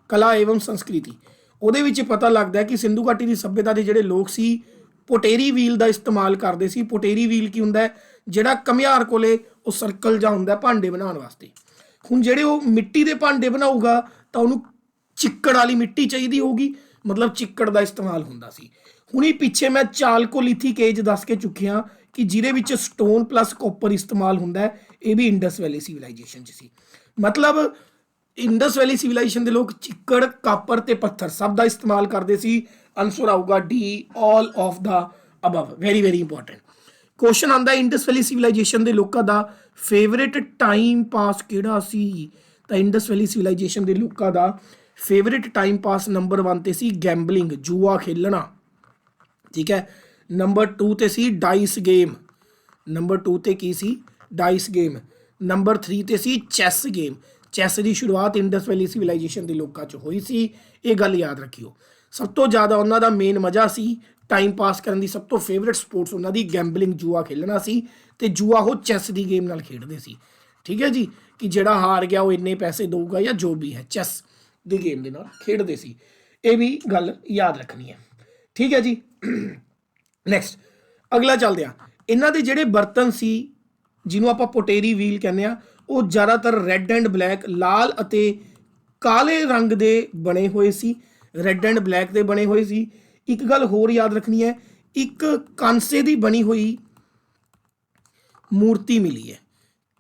ਕਲਾ ਏਵਮ ਸੰਸਕ੍ਰਿਤੀ। ਉਹਦੇ ਵਿੱਚ ਪਤਾ ਲੱਗਦਾ ਕਿ ਸਿੰਧੂ ਘਾਟੀ ਦੀ ਸੱਭਿਅਤਾ ਦੇ ਜਿਹੜੇ ਲੋਕ ਸੀ ਪੋਟੇਰੀ ਵੀਲ ਦਾ ਇਸਤੇਮਾਲ ਕਰਦੇ ਸੀ। ਪੋਟੇਰੀ ਵੀਲ ਕੀ ਹੁੰਦਾ ਹੈ? ਜਿਹੜਾ ਘੁਮਿਆਰ ਕੋਲੇ ਉਹ ਸਰਕਲ ਜਿਹਾ ਹੁੰਦਾ ਭਾਂਡੇ ਬਣਾਉਣ ਵਾਸਤੇ। ਹੁਣ ਜਿਹੜੇ ਉਹ ਮਿੱਟੀ ਦੇ ਭਾਂਡੇ ਬਣਾਊਗਾ ਤਾਂ ਉਹਨੂੰ ਚਿੱਕੜ ਵਾਲੀ ਮਿੱਟੀ ਚਾਹੀਦੀ ਹੋਊਗੀ, ਮਤਲਬ ਚਿੱਕੜ ਦਾ ਇਸਤੇਮਾਲ ਹੁੰਦਾ ਸੀ। ਹੁਣੀ ਪਿੱਛੇ ਮੈਂ ਚਾਲਕੋਲਿਥਿਕ ਏਜ ਦੱਸ ਕੇ ਚੁੱਕਿਆ ਕਿ ਜਿਹਦੇ ਵਿੱਚ ਸਟੋਨ ਪਲੱਸ ਕਾਪਰ ਇਸਤੇਮਾਲ ਹੁੰਦਾ ਹੈ, ਇਹ ਵੀ ਇੰਡਸ ਵੈਲੀ ਸਿਵਲਾਈਜੇਸ਼ਨ 'ਚ ਸੀ। ਮਤਲਬ ਇੰਡਸ ਵੈਲੀ ਸਿਵਲਾਈਜੇਸ਼ਨ ਦੇ ਲੋਕ ਚਿੱਕੜ, ਕਾਪਰ ਤੇ ਪੱਥਰ ਸਭ ਦਾ ਇਸਤੇਮਾਲ ਕਰਦੇ ਸੀ। ਆਨਸਰ ਆਊਗਾ D, all of the above. Very very important question ਆਉਂਦਾ, ਇੰਡਸ ਵੈਲੀ ਸਿਵਲਾਈਜੇਸ਼ਨ ਦੇ ਲੋਕਾਂ ਦਾ ਫੇਵਰੇਟ ਟਾਈਮ ਪਾਸ ਕਿਹੜਾ ਸੀ? ਤਾਂ ਇੰਡਸ ਵੈਲੀ ਸਿਵਲਾਈਜੇਸ਼ਨ ਦੇ ਲੋਕਾਂ ਦਾ ਫੇਵਰੇਟ ਟਾਈਮ ਪਾਸ ਨੰਬਰ 1 ਤੇ ਸੀ ਗੈਂਬਲਿੰਗ, ਜੂਆ ਖੇਲਣਾ। ਠੀਕ ਹੈ। ਨੰਬਰ 2 ਤੇ ਸੀ ਡਾਈਸ ਗੇਮ। ਨੰਬਰ 2 ਤੇ ਕੀ ਸੀ? Dice game. ਨੰਬਰ 3 ਤੇ ਸੀ ਚੈਸ ਗੇਮ। ਚੈਸ ਦੀ ਸ਼ੁਰੂਆਤ ਇੰਡਸ ਵੈਲੀ ਸਿਵਲਾਈਜੇਸ਼ਨ ਦੇ ਲੋਕਾਂ 'ਚ ਹੋਈ ਸੀ, ਇਹ ਗੱਲ ਯਾਦ ਰੱਖਿਓ। ਸਭ ਤੋਂ ਜ਼ਿਆਦਾ ਉਹਨਾਂ ਦਾ ਮੇਨ ਮਜ਼ਾ ਸੀ ਟਾਈਮ ਪਾਸ ਕਰਨ ਦੀ, ਸਭ ਤੋਂ ਫੇਵਰੇਟ ਸਪੋਰਟਸ ਉਹਨਾਂ ਦੀ ਗੈਂਬਲਿੰਗ, ਜੂਆ ਖੇਲਣਾ ਸੀ। ਤੇ ਜੂਆ ਉਹ ਚੈਸ ਦੀ ਗੇਮ ਨਾਲ ਖੇਡਦੇ ਸੀ। ਠੀਕ ਹੈ ਜੀ, ਕਿ ਜਿਹੜਾ ਹਾਰ ਗਿਆ ਉਹ ਇੰਨੇ ਪੈਸੇ ਦੇਊਗਾ ਜਾਂ ਜੋ ਵੀ ਹੈ, ਚੈਸ ਦੀ ਗੇਮ ਦੇ ਨਾਲ ਖੇਡਦੇ ਸੀ। ਇਹ ਵੀ ਗੱਲ ਯਾਦ ਰੱਖਣੀ ਹੈ। ਠੀਕ ਹੈ ਜੀ। ਨੈਕਸਟ ਅਗਲਾ ਚੱਲਦੇ ਆ। ਇਹਨਾਂ ਦੇ ਜਿਹੜੇ ਬਰਤਨ ਸੀ ਜਿਹਨੂੰ ਆਪਾਂ ਪੋਟੇਰੀ ਵੀਲ ਕਹਿੰਦੇ ਆ, ਉਹ ਜ਼ਿਆਦਾਤਰ ਰੈੱਡ ਐਂਡ ਬਲੈਕ, ਲਾਲ ਅਤੇ ਕਾਲੇ ਰੰਗ ਦੇ ਬਣੇ ਹੋਏ ਸੀ। ਰੈੱਡ ਐਂਡ ਬਲੈਕ ਦੇ ਬਣੇ ਹੋਏ ਸੀ। ਇੱਕ ਗੱਲ ਹੋਰ ਯਾਦ ਰੱਖਣੀ ਹੈ, ਇੱਕ ਕਾਂਸੇ ਦੀ ਬਣੀ ਹੋਈ ਮੂਰਤੀ ਮਿਲੀ ਹੈ।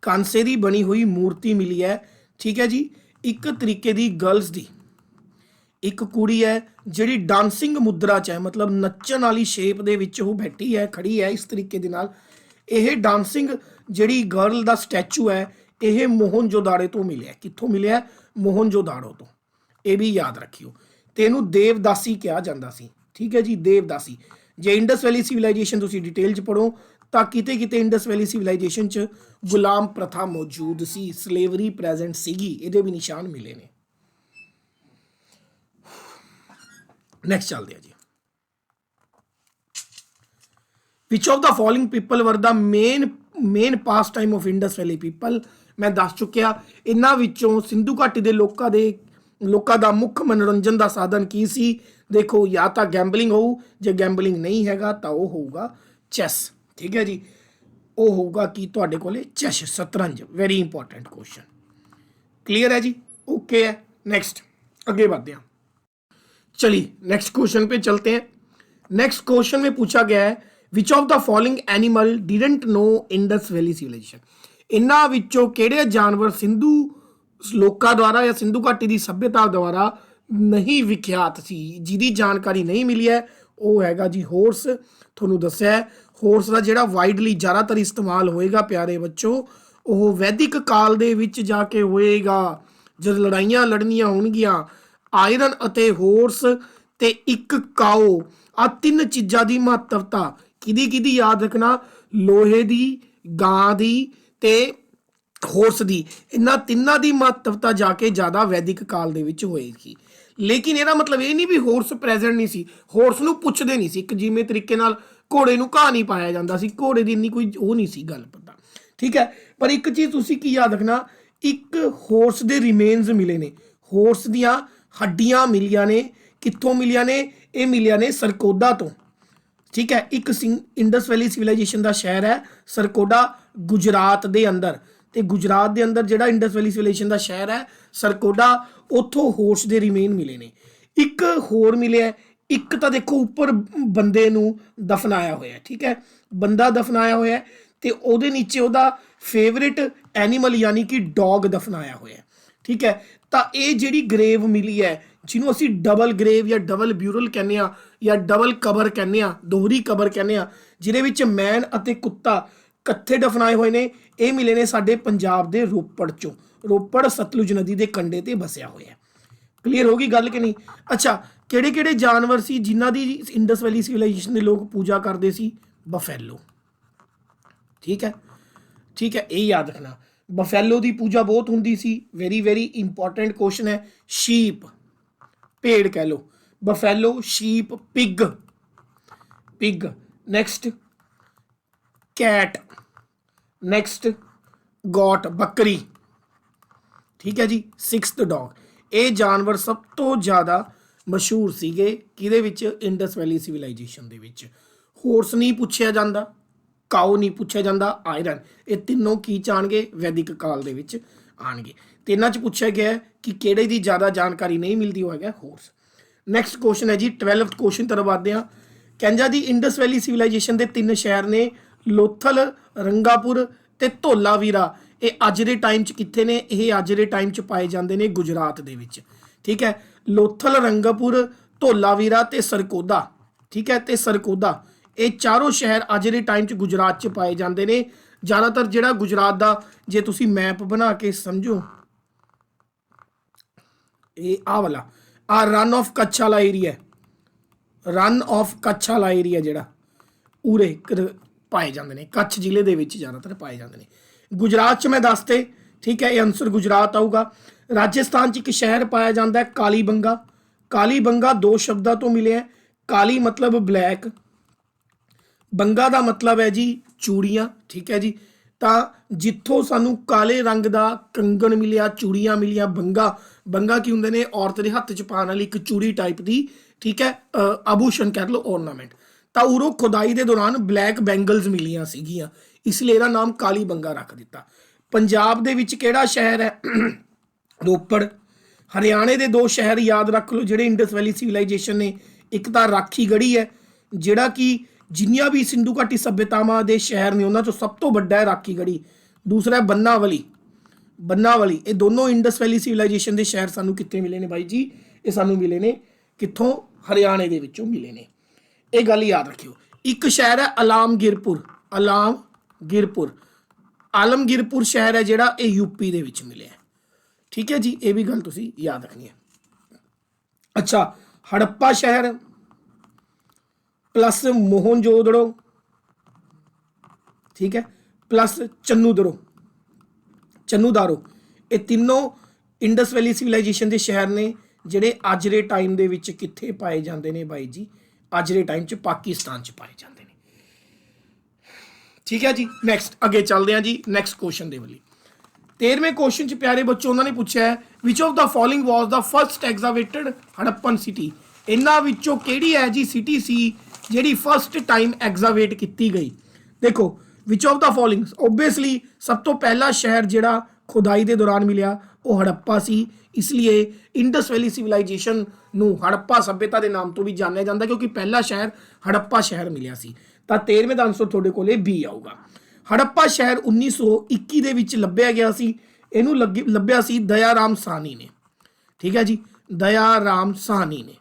ਕਾਂਸੇ ਦੀ ਬਣੀ ਹੋਈ ਮੂਰਤੀ ਮਿਲੀ ਹੈ। ਠੀਕ ਹੈ ਜੀ। ਇੱਕ ਤਰੀਕੇ ਦੀ ਗਰਲਸ ਦੀ ਇੱਕ ਕੁੜੀ ਹੈ ਜਿਹੜੀ ਡਾਂਸਿੰਗ ਮੁਦਰਾ 'ਚ ਹੈ, ਮਤਲਬ ਨੱਚਣ ਵਾਲੀ ਸ਼ੇਪ ਦੇ ਵਿੱਚ ਉਹ ਬੈਠੀ ਹੈ, ਖੜੀ ਹੈ ਇਸ ਤਰੀਕੇ ਦੇ ਨਾਲ। ਇਹ ਡਾਂਸਿੰਗ ਜਿਹੜੀ ਗਰਲ ਦਾ ਸਟੈਚੂ ਹੈ, ਇਹ ਮੋਹਨਜੋਦਾੜੋ ਤੋਂ ਮਿਲਿਆ। ਕਿੱਥੋਂ ਮਿਲਿਆ? ਮੋਹਨਜੋਦਾੜੋ ਤੋਂ। ਇਹ ਵੀ ਯਾਦ ਰੱਖਿਓ। ਤੇ ਇਹਨੂੰ ਦੇਵਦਾਸੀ ਕਿਹਾ ਜਾਂਦਾ ਸੀ। ਠੀਕ ਹੈ ਜੀ, ਦੇਵਦਾਸੀ। ਜੇ ਇੰਡਸ ਵੈਲੀ ਸਿਵਲਾਈਜੇਸ਼ਨ ਤੁਸੀਂ ਡਿਟੇਲ 'ਚ ਪੜ੍ਹੋ ਤਾਂ ਕਿਤੇ ਕਿਤੇ ਇੰਡਸ ਵੈਲੀ ਸਿਵਲਾਈਜੇਸ਼ਨ 'ਚ ਗੁਲਾਮ ਪ੍ਰਥਾ ਮੌਜੂਦ ਸੀ, ਸਲੇਵਰੀ ਪ੍ਰੈਜ਼ੈਂਟ ਸੀਗੀ, ਇਹਦੇ ਵੀ ਨਿਸ਼ਾਨ ਮਿਲੇ ਨੇ। ਨੈਕਸਟ ਚੱਲਦੇ ਆ ਜੀ। Which of the following people ਵਰ ਦਾ main pass time of Indus valley people. ਮੈਂ ਦੱਸ ਚੁੱਕਿਆ ਇਹਨਾਂ ਵਿੱਚੋਂ ਸਿੰਧੂ ਘਾਟੀ ਦੇ ਲੋਕਾਂ ਦਾ ਮੁੱਖ ਮਨੋਰੰਜਨ ਦਾ ਸਾਧਨ ਕੀ ਸੀ? ਦੇਖੋ, ਜਾਂ ਤਾਂ ਗੈਂਬਲਿੰਗ ਹੋਊ, ਜੇ ਗੈਂਬਲਿੰਗ ਨਹੀਂ ਹੈਗਾ ਤਾਂ ਉਹ ਹੋਊਗਾ ਚੈਸ। ਠੀਕ ਹੈ ਜੀ, ਉਹ ਹੋਊਗਾ ਕੀ ਤੁਹਾਡੇ ਕੋਲੇ? ਚੈਸ, शतरंज। Very important question. क्लियर है जी? ओके है। नेक्स्ट आगे बढ़ते हैं। चलिए नेक्स्ट क्वेश्चन पे चलते हैं। नेक्स्ट क्वेश्चन में पूछा गया है which of the following animal didn't know Indus valley civilisation. इन्हां विचों किहड़े जानवर सिंधु लोकां द्वारा या सिंधु घाटी की सभ्यता द्वारा नहीं विख्यात सी, जिहदी जानकारी नहीं मिली है? वो हैगा जी होर्स। तुहानूं दस्सिआ है होर्स का जिहड़ा वाइडली ज़्यादातर इस्तेमाल होएगा प्यारे बच्चों, वो वैदिक काल दे विच जाके होएगा जद लड़ाइयां लड़नियां होणगियां। आयरन अते होर्स ते एक काओ, आ तीन चीज़ां दी महत्वता किहदी याद रखना? लोहे दी, गां दी ते होर्स दी। इन्हां तिन्नां दी महत्वता जाके ज़्यादा वैदिक काल दे विच होएगी। लेकिन ਇਹਦਾ मतलब ये नहीं भी होर्स प्रेजेंट नहीं सी, होर्स ਨੂੰ ਪੁੱਛਦੇ ਨਹੀਂ ਸੀ। ਇੱਕ ਜਿਵੇਂ ਤਰੀਕੇ ਨਾਲ ਘੋੜੇ ਨੂੰ ਘਾਹ ਨਹੀਂ ਪਾਇਆ ਜਾਂਦਾ ਸੀ, ਘੋੜੇ ਦੀ ਇੰਨੀ ਕੋਈ ਉਹ ਨਹੀਂ ਸੀ ਗੱਲ ਪਤਾ। ਠੀਕ ਹੈ, ਪਰ ਇੱਕ ਚੀਜ਼ ਤੁਸੀਂ ਕੀ ਯਾਦ ਰੱਖਣਾ, ਇੱਕ ਹੋਰਸ ਦੇ ਰਿਮੇਨਸ ਮਿਲੇ ਨੇ, ਹੋਰਸ ਦੀਆਂ ਹੱਡੀਆਂ ਮਿਲੀਆਂ ਨੇ। ਕਿੱਥੋਂ ਮਿਲੀਆਂ ਨੇ? ਇਹ ਮਿਲੀਆਂ ਨੇ ਸਰਕੋਦਾ ਤੋਂ। ਠੀਕ ਹੈ, ਇੱਕ ਇੰਡਸ ਵੈਲੀ ਸਿਵਲਾਈਜੇਸ਼ਨ ਦਾ ਸ਼ਹਿਰ ਹੈ ਸਰਕੋਡਾ, ਗੁਜਰਾਤ ਦੇ ਅੰਦਰ। ਤੇ ਗੁਜਰਾਤ ਦੇ ਅੰਦਰ ਜਿਹੜਾ ਇੰਡਸ ਵੈਲੀ ਸਿਵਲਾਈਜੇਸ਼ਨ ਦਾ ਸ਼ਹਿਰ ਹੈ ਸਰਕੋਡਾ, ਉੱਥੋਂ ਹੋਰਸ ਦੇ ਰਿਮੇਨ ਮਿਲੇ ਨੇ। ਇੱਕ ਹੋਰ ਮਿਲਿਆ, ਇੱਕ ਤਾਂ ਦੇਖੋ ਉੱਪਰ ਬੰਦੇ ਨੂੰ ਦਫਨਾਇਆ ਹੋਇਆ। ਠੀਕ ਹੈ, ਬੰਦਾ ਦਫਨਾਇਆ ਹੋਇਆ ਤੇ ਉਹਦੇ ਨੀਚੇ ਉਹਦਾ ਫੇਵਰੇਟ ਐਨੀਮਲ ਯਾਨੀ ਕਿ ਡੌਗ ਦਫਨਾਇਆ ਹੋਇਆ। ਠੀਕ ਹੈ, ਤਾਂ ਇਹ ਜਿਹੜੀ ਗਰੇਵ ਮਿਲੀ ਹੈ ਜਿਹਨੂੰ ਅਸੀਂ ਡਬਲ ਗਰੇਵ ਜਾਂ ਡਬਲ ਬਿਊਰਲ ਕਹਿੰਦੇ ਆ ਜਾਂ ਡਬਲ ਕਬਰ ਕਹਿੰਦੇ ਆ, ਦੋਹਰੀ ਕਬਰ ਕਹਿੰਦੇ ਆ, ਜਿਹਦੇ ਵਿੱਚ ਮੈਨ ਅਤੇ ਕੁੱਤਾ ਇਕੱਠੇ ਦਫਨਾਏ ਹੋਏ ਨੇ। ਇਹ ਮਿਲੇ ਨੇ ਸਾਡੇ ਪੰਜਾਬ ਦੇ ਰੋਪੜ ਚੋਂ। ਰੋਪੜ ਸਤਲੁਜ ਨਦੀ ਦੇ ਕੰਢੇ ਤੇ ਵਸਿਆ ਹੋਇਆ। ਕਲੀਅਰ ਹੋ ਗਈ ਗੱਲ ਕਿ ਨਹੀਂ? ਅੱਛਾ, ਕਿਹੜੇ ਕਿਹੜੇ ਜਾਨਵਰ ਸੀ ਜਿਨ੍ਹਾਂ ਦੀ ਇੰਡਸ ਵੈਲੀ ਸਿਵਲਾਈਜੇਸ਼ਨ ਦੇ ਲੋਕ ਪੂਜਾ ਕਰਦੇ ਸੀ? ਬਫੈਲੋ। ਠੀਕ ਹੈ, ਠੀਕ ਹੈ, ਇਹ ਯਾਦ ਰੱਖਣਾ। ਬਫੈਲੋ ਦੀ ਪੂਜਾ ਬਹੁਤ ਹੁੰਦੀ ਸੀ। ਵੈਰੀ ਇੰਪੋਰਟੈਂਟ ਕੁਐਸਚਨ ਹੈ। ਸ਼ੀਪ, ਭੇਡ ਕਹਿ ਲਓ। Buffalo, sheep, pig. Next cat, next goat, बकरी। ठीक है जी। Sixth dog. ये जानवर सब तो ज़्यादा मशहूर सीगे किहदे विच? इंडस वैली सिविलाइजेशन दे विच। होर्स नहीं पूछा जाता, काओ नहीं पूछा जाता, आयरन। ये तीनों की आणगे? वैदिक काल दे विच आणगे। ते इन्हां च पूछा गया है कि किहड़े दी ज़्यादा जानकारी नहीं मिलती, वो है होर्स। नैक्सट क्वेश्चन है जी 12th क्वेश्चन तरफ आते हैं। कहंदा जी इंडस वैली सिविलाइजेशन के 3 शहर ने लोथल, रंगापुर ते धोलावीरा। ये अज दे टाइम च कित्थे ने? ये अज दे टाइम च पाए जाते हैं गुजरात दे विच। ठीक है, लोथल, रंगापुर, धोलावीरा ते सरकोदा। ठीक है, ते सरकोदा, ये चारों शहर अज दे टाइम च गुजरात च पाए जाते हैं। ज़्यादातर जिहड़ा गुजरात का जे तुसी मैप बना के समझो, ये आ वाला आ रन ऑफ कच्छ वाला एरिया, रन ऑफ कच्छ वाला एरिया जिहड़ा उरे पाए जाते हैं। कच्छ जिले के ज़्यादातर पाए जाते हैं। गुजरात च मैं दसते। ठीक है, ये आंसर गुजरात आऊगा। राजस्थान च एक शहर पाया जाता है कालीबंगा। कालीबंगा 2 शब्दों तो मिले हैं। काली मतलब ब्लैक, बंगा का मतलब है जी चूड़ियाँ। ठीक है जी, तो जिथों सानू काले रंग का कंगन मिलिया, चूड़ियाँ मिलिया, बंगा की होंगे ने? औरत के हत्थ च पाने वाली एक चूड़ी टाइप की। ठीक है, आभूषण कह लो, ऑर्नामेंट। तो उरों खुदाई के दौरान ब्लैक बैंगल्स मिलियां सीगियां, इसलिए इसका नाम काली बंगा रख दिता। पंजाब दे विच किहड़ा शहर है? रोपड़। हरियाणे के 2 शहर याद रख लो जिहड़े इंडस वैली सिविलाइजेशन ने। एक तो राखीगढ़ी है जिहड़ा कि जिन्नियां भी सिंधु घाटी सभ्यतावां दे शहर ने उन्हां चों सब तो वड्डा है राखीगढ़ी। दूसरा है बन्नावली। ये दोनों इंडस वैली सिविलाइजेशन के शहर सानू कित्थे मिले ने बाई जी? ये सानू मिले ने कित्थों? हरियाणे दे विचों मिले ने। ये गल याद रखियो। एक शहर है अलामगिरपुर। आलमगीरपुर शहर है जिहड़ा ये यूपी दे विच मिलिया। ठीक है जी, ये भी गल तुसीं याद रखनी है। अच्छा, हड़प्पा शहर प्लस मोहनजोदड़ो, ठीक है, प्लस चन्नूदारो, ये तीनों इंडस वैली सिविलाइजेशन के शहर ने ਜਿਹੜੇ ਅੱਜ ਦੇ टाइम ਦੇ ਵਿੱਚ ਕਿੱਥੇ ਪਾਏ ਜਾਂਦੇ ਨੇ ਬਾਈ ਜੀ, ਅੱਜ ਦੇ टाइम 'ਚ पाकिस्तान 'ਚ ਪਾਏ ਜਾਂਦੇ ਨੇ। ठीक है जी, नैक्सट अगे चलते हैं जी नैक्सट क्वेश्चन के वाली। 13वें क्वेश्चन च प्यारे बच्चों उन्होंने पूछा है which of the following was the first excavated Harappan city. इन्हां विचों किहड़ी है जी सिटी सी जिहड़ी फर्स्ट टाइम एग्जावेट की गई। देखो विच ऑफ द फॉलोइंग, ओबीअसली सब तो पहला शहर जिहड़ा खुदाई के दौरान मिलिया वो हड़प्पा सी, इसलिए इंडस वैली सिविलाइजेशन नूं हड़प्पा सभ्यता के नाम तो भी जानिया जाता क्योंकि पहला शहर हड़प्पा शहर मिलिया सी। तो 13वें का आंसर थोड़े कोले बी आऊगा। हड़प्पा शहर 1921 ਦੇ ਵਿੱਚ ਲੱਭਿਆ ਗਿਆ ਸੀ। ਇਹਨੂੰ ਲੱਭਿਆ ਸੀ ਦਇਆਰਾਮ ਸਾਹਨੀ ਨੇ। ठीक है जी, ਦਇਆਰਾਮ ਸਾਹਨੀ ਨੇ।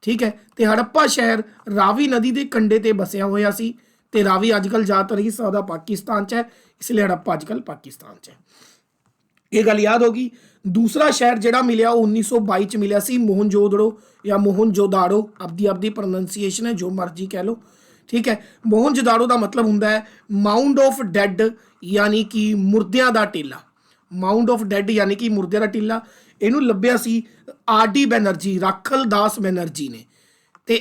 ठीक है, तो हड़प्पा शहर रावी नदी के कंढे ते बसिया होया सी ते रावी अजकल ज़्यादातर ही सादा पाकिस्तान च है, इसलिए हड़प्पा अजकल पाकिस्तान च है। ये गल याद होगी। दूसरा शहर जिहड़ा मिलिया वो 1922 च मिलिया सी मोहनजोदड़ो या मोहनजोदाड़ो, आपदी प्रोनंसीएशन है जो मर्जी कह लो। ठीक है, मोहनजोदाड़ो का मतलब हुंदा है माउंड ऑफ डैड यानी कि मुर्दियां दा टीला। माउंड ऑफ डैड यानी कि मुर्दियां दा टीला। इहनूं लभ्या सी आर.डी. बैनर्जी, राखल दास बैनर्जी ने। ते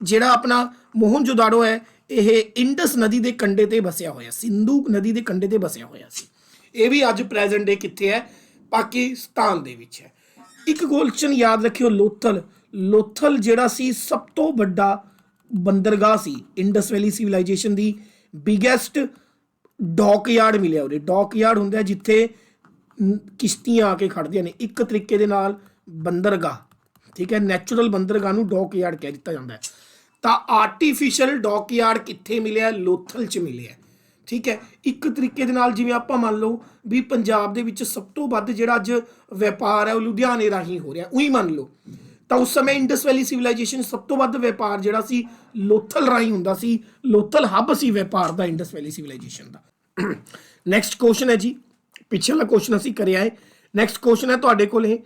जिहड़ा अपना मोहनजोदाड़ो है यह इंडस नदी के कंढे ते बसिया होया, सिंधु नदी के कंढे ते बसिया होया सी। ये भी अज प्रेजेंट डे कित्थे है, पाकिस्तान दे विच है। एक क्वेश्चन याद रखियो, लोथल जिहड़ा सी सब तो बड़ा बंदरगाह सी इंडस वैली सिविलाइजेशन दी। बिगेस्ट डॉकयार्ड मिलिया उरे। डॉकयार्ड हुंदा है जिथे किश्तियां आके खड़दियां ने, एक तरीके दे नाल बंदरगाह। ठीक है, नैचुरल बंदरगाह नूं डॉकयार्ड कह दिता जाता है। तो आर्टिफिशियल डॉकयार्ड कित्थे मिलिया, लोथल च मिलिया। ठीक है, एक तरीके दे नाल जिवें आपां मान लो भी पंजाब दे विच सब तो वध जिहड़ा अज व्यापार है वो लुधियाने राही हो रहा, उही मान लो। तो उस समय इंडस वैली सिविलाइजेशन सब तो वध व्यापार जिहड़ा सी लोथल राही हुंदा सी। लोथल हब सी व्यापार दा इंडस वैली सिविलाइजेशन दा। नैक्सट क्वेश्चन है जी, पिछला क्वेश्चन असीं करिया है। नैक्सट क्वेश्चन है तुहाडे कोले।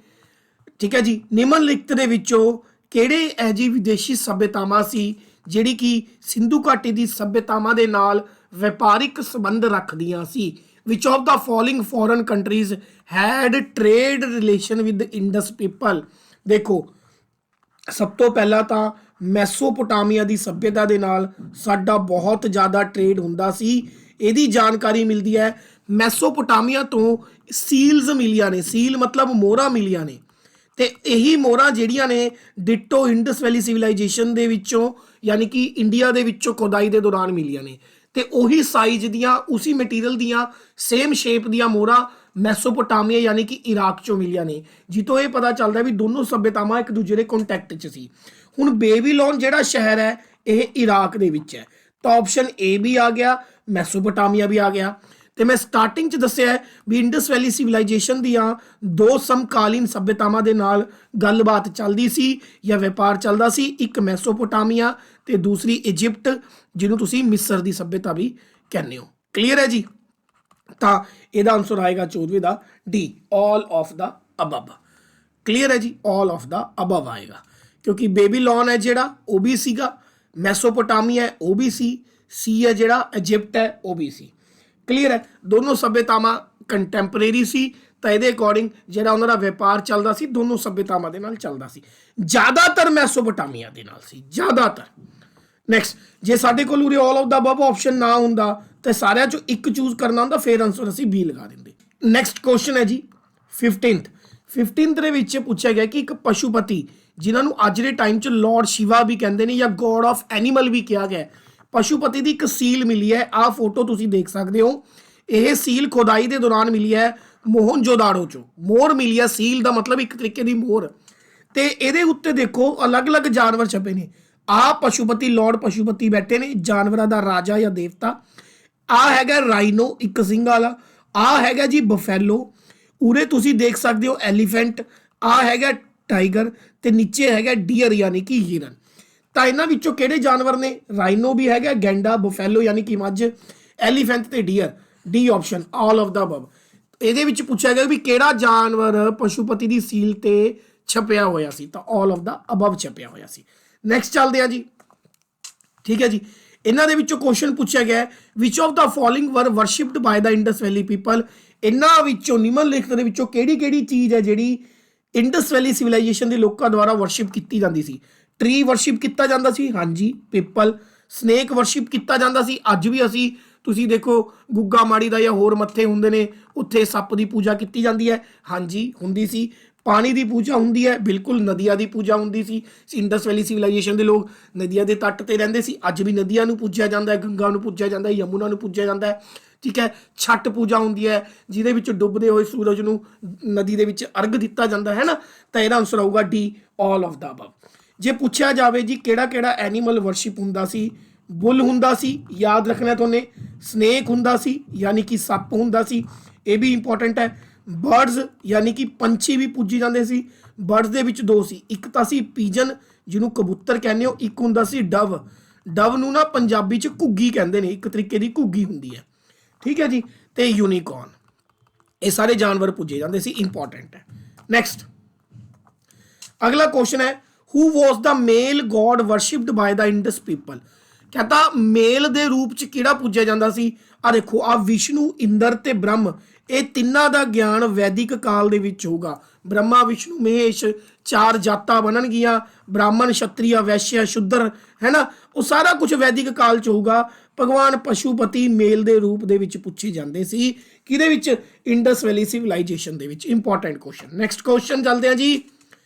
ठीक है जी, निम्नलिखित दे विचों किहड़े ਇਹ जी विदेशी सभ्यतावां सी जिहड़ी कि सिंधु घाटी दी सभ्यतावां दे नाल व्यापारिक संबंध रखदियां सी। Which of the following foreign countries had trade relation with Indus people. देखो सब तो पहला तो मैसोपोटामिया की सभ्यता के नाल साडा बहुत ज़्यादा ट्रेड हुंदा सी। इहदी जानकारी मिलती है मैसोपोटामिया तो सील्स मिलिया ने। सील मतलब मोहरां मिलिया ने, तो यही मोहरां जिहड़ियां ने डिटो इंडस वैली सिविलाइजेशन दे विचों यानी कि इंडिया दे विचों खुदाई के दौरान मिलिया ने। तो उही साइज दियां उसी मटीरियल दियां सेम शेप दियां मोहरां मैसोपोटामिया यानी कि इराक चों मिलिया ने, जितों ये पता चलता है भी दोनों सभ्यतावां एक दूजे के कॉन्टैक्ट च सी। हुण बेबीलोन जिहड़ा शहर है यह इराक दे विच है, तो ऑप्शन ए भी आ गया, मैसोपोटामिया भी आ गया। तो मैं स्टार्टिंग च दस्सिया है भी इंडस वैली सिविलाइजेशन दियां दो समकालीन सभ्यतावां दे नाल गलबात चलदी सी या व्यापार चलदा सी। एक मैसोपोटामिया ते दूसरी इजिप्ट जिन्हों तुसीं मिस्र की सभ्यता भी कहने हो। क्लीयर है जी, तो यदा आंसर आएगा 14वें का D, all of the above. Clear है जी, ऑल ऑफ द अबव आएगा क्योंकि बेबीलोन है जिहड़ा वो भी सीगा, मैसोपोटामिया है वो भी सी है जिहड़ा इजिप्ट है वो भी सी। क्लीयर है, दोनों सभ्यतावां कंटैंपरेरी सी, तो ये अकॉर्डिंग जिहड़ा उन्हां दा व्यापार चलदा सी दोनों सभ्यतावां दे नाल चलदा सी। ज़्यादातर मैसोपोटामिया दे नाल सी, ज़्यादातर। नैक्सट, जे साडे कोल उरे all of the above option ना हुंदा तो सारियां चों एक चूज करना हुंदा, फिर आंसर असीं बी लगा दिंदे। नैक्सट क्वेश्चन है जी 15th दे विच पूछा गया कि एक पशुपति जिन्होंने अज के टाइम च लॉर्ड शिवा भी कहते हैं या गॉड ऑफ एनीमल भी कहा गया, पशुपति की एक सील मिली है। आ फोटो तुसीं देख सकते हो, यह सील खुदाई के दौरान मिली है मोहनजोदाड़ो चो। मोहर मिली है, सील का मतलब एक तरीके की मोहर। तो ये उत्ते देखो अलग अलग जानवर छपे ने। आ पशुपति लॉर्ड पशुपति बैठे ने, जानवरों का राजा या देवता। आ हैगा राइनो एक सिंह वाला, आ हैगा जी बफैलो, उरे तुसीं देख सकते हो एलीफेंट, आ हैगा टाइगर, तो नीचे हैगा डियर यानी कि हिरन। तो इन्हां विचों किहड़े जानवर ने, राइनो भी हैगा, गैंडा, बफैलो यानी कि मझ, एलीफेंट ते deer. D option all of the above. ਇਹਦੇ ਵਿੱਚ ਪੁੱਛਿਆ ਗਿਆ ਵੀ ਕਿਹੜਾ ਜਾਨਵਰ ਪਸ਼ੂਪਤੀ ਦੀ ਸੀਲ ਤੇ ਛਪਿਆ ਹੋਇਆ ਸੀ, ਤਾਂ ਆਲ ਆਫ ਦਾ ਅਬਵ ਛਪਿਆ ਹੋਇਆ ਸੀ। ਨੈਕਸਟ ਚੱਲਦੇ ਆ ਜੀ, ਠੀਕ ਹੈ ਜੀ। ਇਹਨਾਂ ਦੇ ਵਿੱਚੋਂ ਕੁਐਸਚਨ ਪੁੱਛਿਆ ਗਿਆ ਵਿਚ ਆਫ ਦਾ ਫੋਲੋਇੰਗ ਵਰ worshipped by the Indus valley people. ਇਹਨਾਂ ਵਿੱਚੋਂ ਨਿਮਨਲਿਖਤ ਦੇ ਵਿੱਚੋਂ ਕਿਹੜੀ ਕਿਹੜੀ ਚੀਜ਼ ਹੈ ਜਿਹੜੀ ਇੰਡਸ ਵੈਲੀ ਸਿਵਲਾਈਜੇਸ਼ਨ ਦੇ ਲੋਕਾਂ ਦੁਆਰਾ ਵਰਸ਼ਿਪ ਕੀਤੀ ਜਾਂਦੀ ਸੀ? ਟਰੀ ਵਰਸ਼ਿਪ ਕੀਤਾ ਜਾਂਦਾ ਸੀ, ਹਾਂਜੀ ਪੀਪਲ। ਸਨੇਕ ਵਰਸ਼ਿਪ ਕੀਤਾ ਜਾਂਦਾ ਸੀ, ਅੱਜ ਵੀ ਅਸੀਂ ਤੁਸੀਂ ਦੇਖੋ ਗੁੱਗਾ ਮਾੜੀ ਦਾ ਜਾਂ ਹੋਰ ਮੱਥੇ ਹੁੰਦੇ ਨੇ ਉੱਥੇ ਸੱਪ ਦੀ ਪੂਜਾ ਕੀਤੀ ਜਾਂਦੀ ਹੈ, ਹਾਂਜੀ ਹੁੰਦੀ ਸੀ। ਪਾਣੀ ਦੀ ਪੂਜਾ ਹੁੰਦੀ ਹੈ, ਬਿਲਕੁਲ। ਨਦੀਆਂ ਦੀ ਪੂਜਾ ਹੁੰਦੀ ਸੀ। ਇੰਡਸ ਵੈਲੀ ਸਿਵਲਾਈਜੇਸ਼ਨ ਦੇ ਲੋਕ ਨਦੀਆਂ ਦੇ ਤੱਟ ਤੇ ਰਹਿੰਦੇ ਸੀ, ਅੱਜ ਵੀ ਨਦੀਆਂ ਨੂੰ ਪੂਜਿਆ ਜਾਂਦਾ ਹੈ, ਗੰਗਾ ਨੂੰ ਪੂਜਿਆ ਜਾਂਦਾ ਹੈ, ਯਮੁਨਾ ਨੂੰ ਪੂਜਿਆ ਜਾਂਦਾ ਹੈ, ਠੀਕ ਹੈ। ਛੱਟ ਪੂਜਾ ਹੁੰਦੀ ਹੈ ਜਿਹਦੇ ਵਿੱਚ ਡੁੱਬਦੇ ਹੋਏ ਸੂਰਜ ਨੂੰ ਨਦੀ ਦੇ ਵਿੱਚ ਅਰਗ ਦਿੱਤਾ ਜਾਂਦਾ ਹੈ ਨਾ, ਤਾਂ ਇਹਦਾ ਆਨਸਰ ਆਊਗਾ D all of the above. ਜੇ ਪੁੱਛਿਆ ਜਾਵੇ ਜੀ ਕਿਹੜਾ ਕਿਹੜਾ ਐਨੀਮਲ ਵਰਸ਼ਿਪ ਹੁੰਦਾ ਸੀ, ਬੁੱਲ ਹੁੰਦਾ ਸੀ, ਯਾਦ ਰੱਖਣਾ ਤੁਹਾਨੇ। ਸਨੇਕ ਹੁੰਦਾ ਸੀ ਯਾਨੀ ਕਿ ਸੱਪ ਹੁੰਦਾ ਸੀ, ਇਹ ਵੀ ਇੰਪੋਰਟੈਂਟ ਹੈ। ਬਰਡਸ ਯਾਨੀ ਕਿ ਪੰਛੀ ਵੀ ਪੂਜੀ ਜਾਂਦੇ ਸੀ। ਬਰਡਸ ਦੇ ਵਿੱਚ ਦੋ ਸੀ, ਇੱਕ ਤਾਂ ਸੀ ਪੀਜਨ ਜਿਹਨੂੰ ਕਬੂਤਰ ਕਹਿੰਦੇ ਹੋ, ਇੱਕ ਹੁੰਦਾ ਸੀ ਡਵ। ਡਵ ਨੂੰ ਨਾ ਪੰਜਾਬੀ 'ਚ ਘੁੱਗੀ ਕਹਿੰਦੇ ਨੇ, ਇੱਕ ਤਰੀਕੇ ਦੀ ਘੁੱਗੀ ਹੁੰਦੀ ਹੈ, ਠੀਕ ਹੈ ਜੀ। ਤੇ ਯੂਨੀਕॉर्न, ਇਹ ਸਾਰੇ ਜਾਨਵਰ ਪੂਜੇ ਜਾਂਦੇ ਸੀ, ਇੰਪੋਰਟੈਂਟ ਹੈ। ਨੈਕਸਟ ਅਗਲਾ ਕੁਐਸਚਨ ਹੈ who was the male god worshipped by the Indus people. कहता मेल दे रूप च किहड़ा पूजा जाता सी? आ देखो आ विष्णु, इंद्र ते ब्रह्म, ये तिन्ना दा ज्ञान वैदिक काल दे विच होगा। ब्रह्मा विष्णु महेश चार जातां बननगियां, ब्राह्मण क्षत्रिय वैश्य शूद्र, है ना, वो सारा कुछ वैदिक काल च होगा। भगवान पशुपति मेल दे रूप दे विच पूछे जाते सी, किहदे विच? इंडस वैली सिविलाइजेशन दे विच। Important question. नैक्सट क्वेश्चन चलते हैं जी,